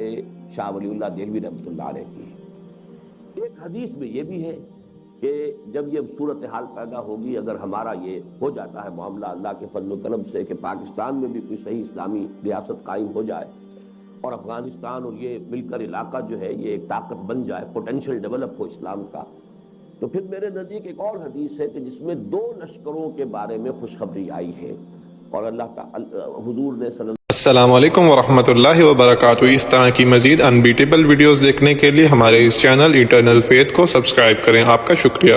شاہ ولی اللہ دہلوی رحمۃ اللہ علیہ کی ہے۔ ایک حدیث میں یہ بھی ہے کہ جب یہ صورتحال پیدا ہوگی، اگر ہمارا یہ ہو جاتا ہے معاملہ اللہ کے فضل و کرم سے کہ پاکستان میں بھی کوئی صحیح اسلامی ریاست قائم ہو جائے، اور افغانستان اور یہ مل کر علاقہ جو ہے یہ ایک طاقت بن جائے، پوٹینشیل ڈیولپ ہو اسلام کا، تو پھر میرے نزدیک ایک اور حدیث ہے کہ جس میں 2 لشکروں کے بارے میں خوشخبری آئی ہے، اور اللہ تعالی حضور نے صلی اللہ السلام علیکم ورحمۃ اللہ وبرکاتہ۔ اس طرح کی مزید انبیٹیبل ویڈیوز دیکھنے کے لیے ہمارے اس چینل ایٹرنل فیتھ کو سبسکرائب کریں۔ آپ کا شکریہ۔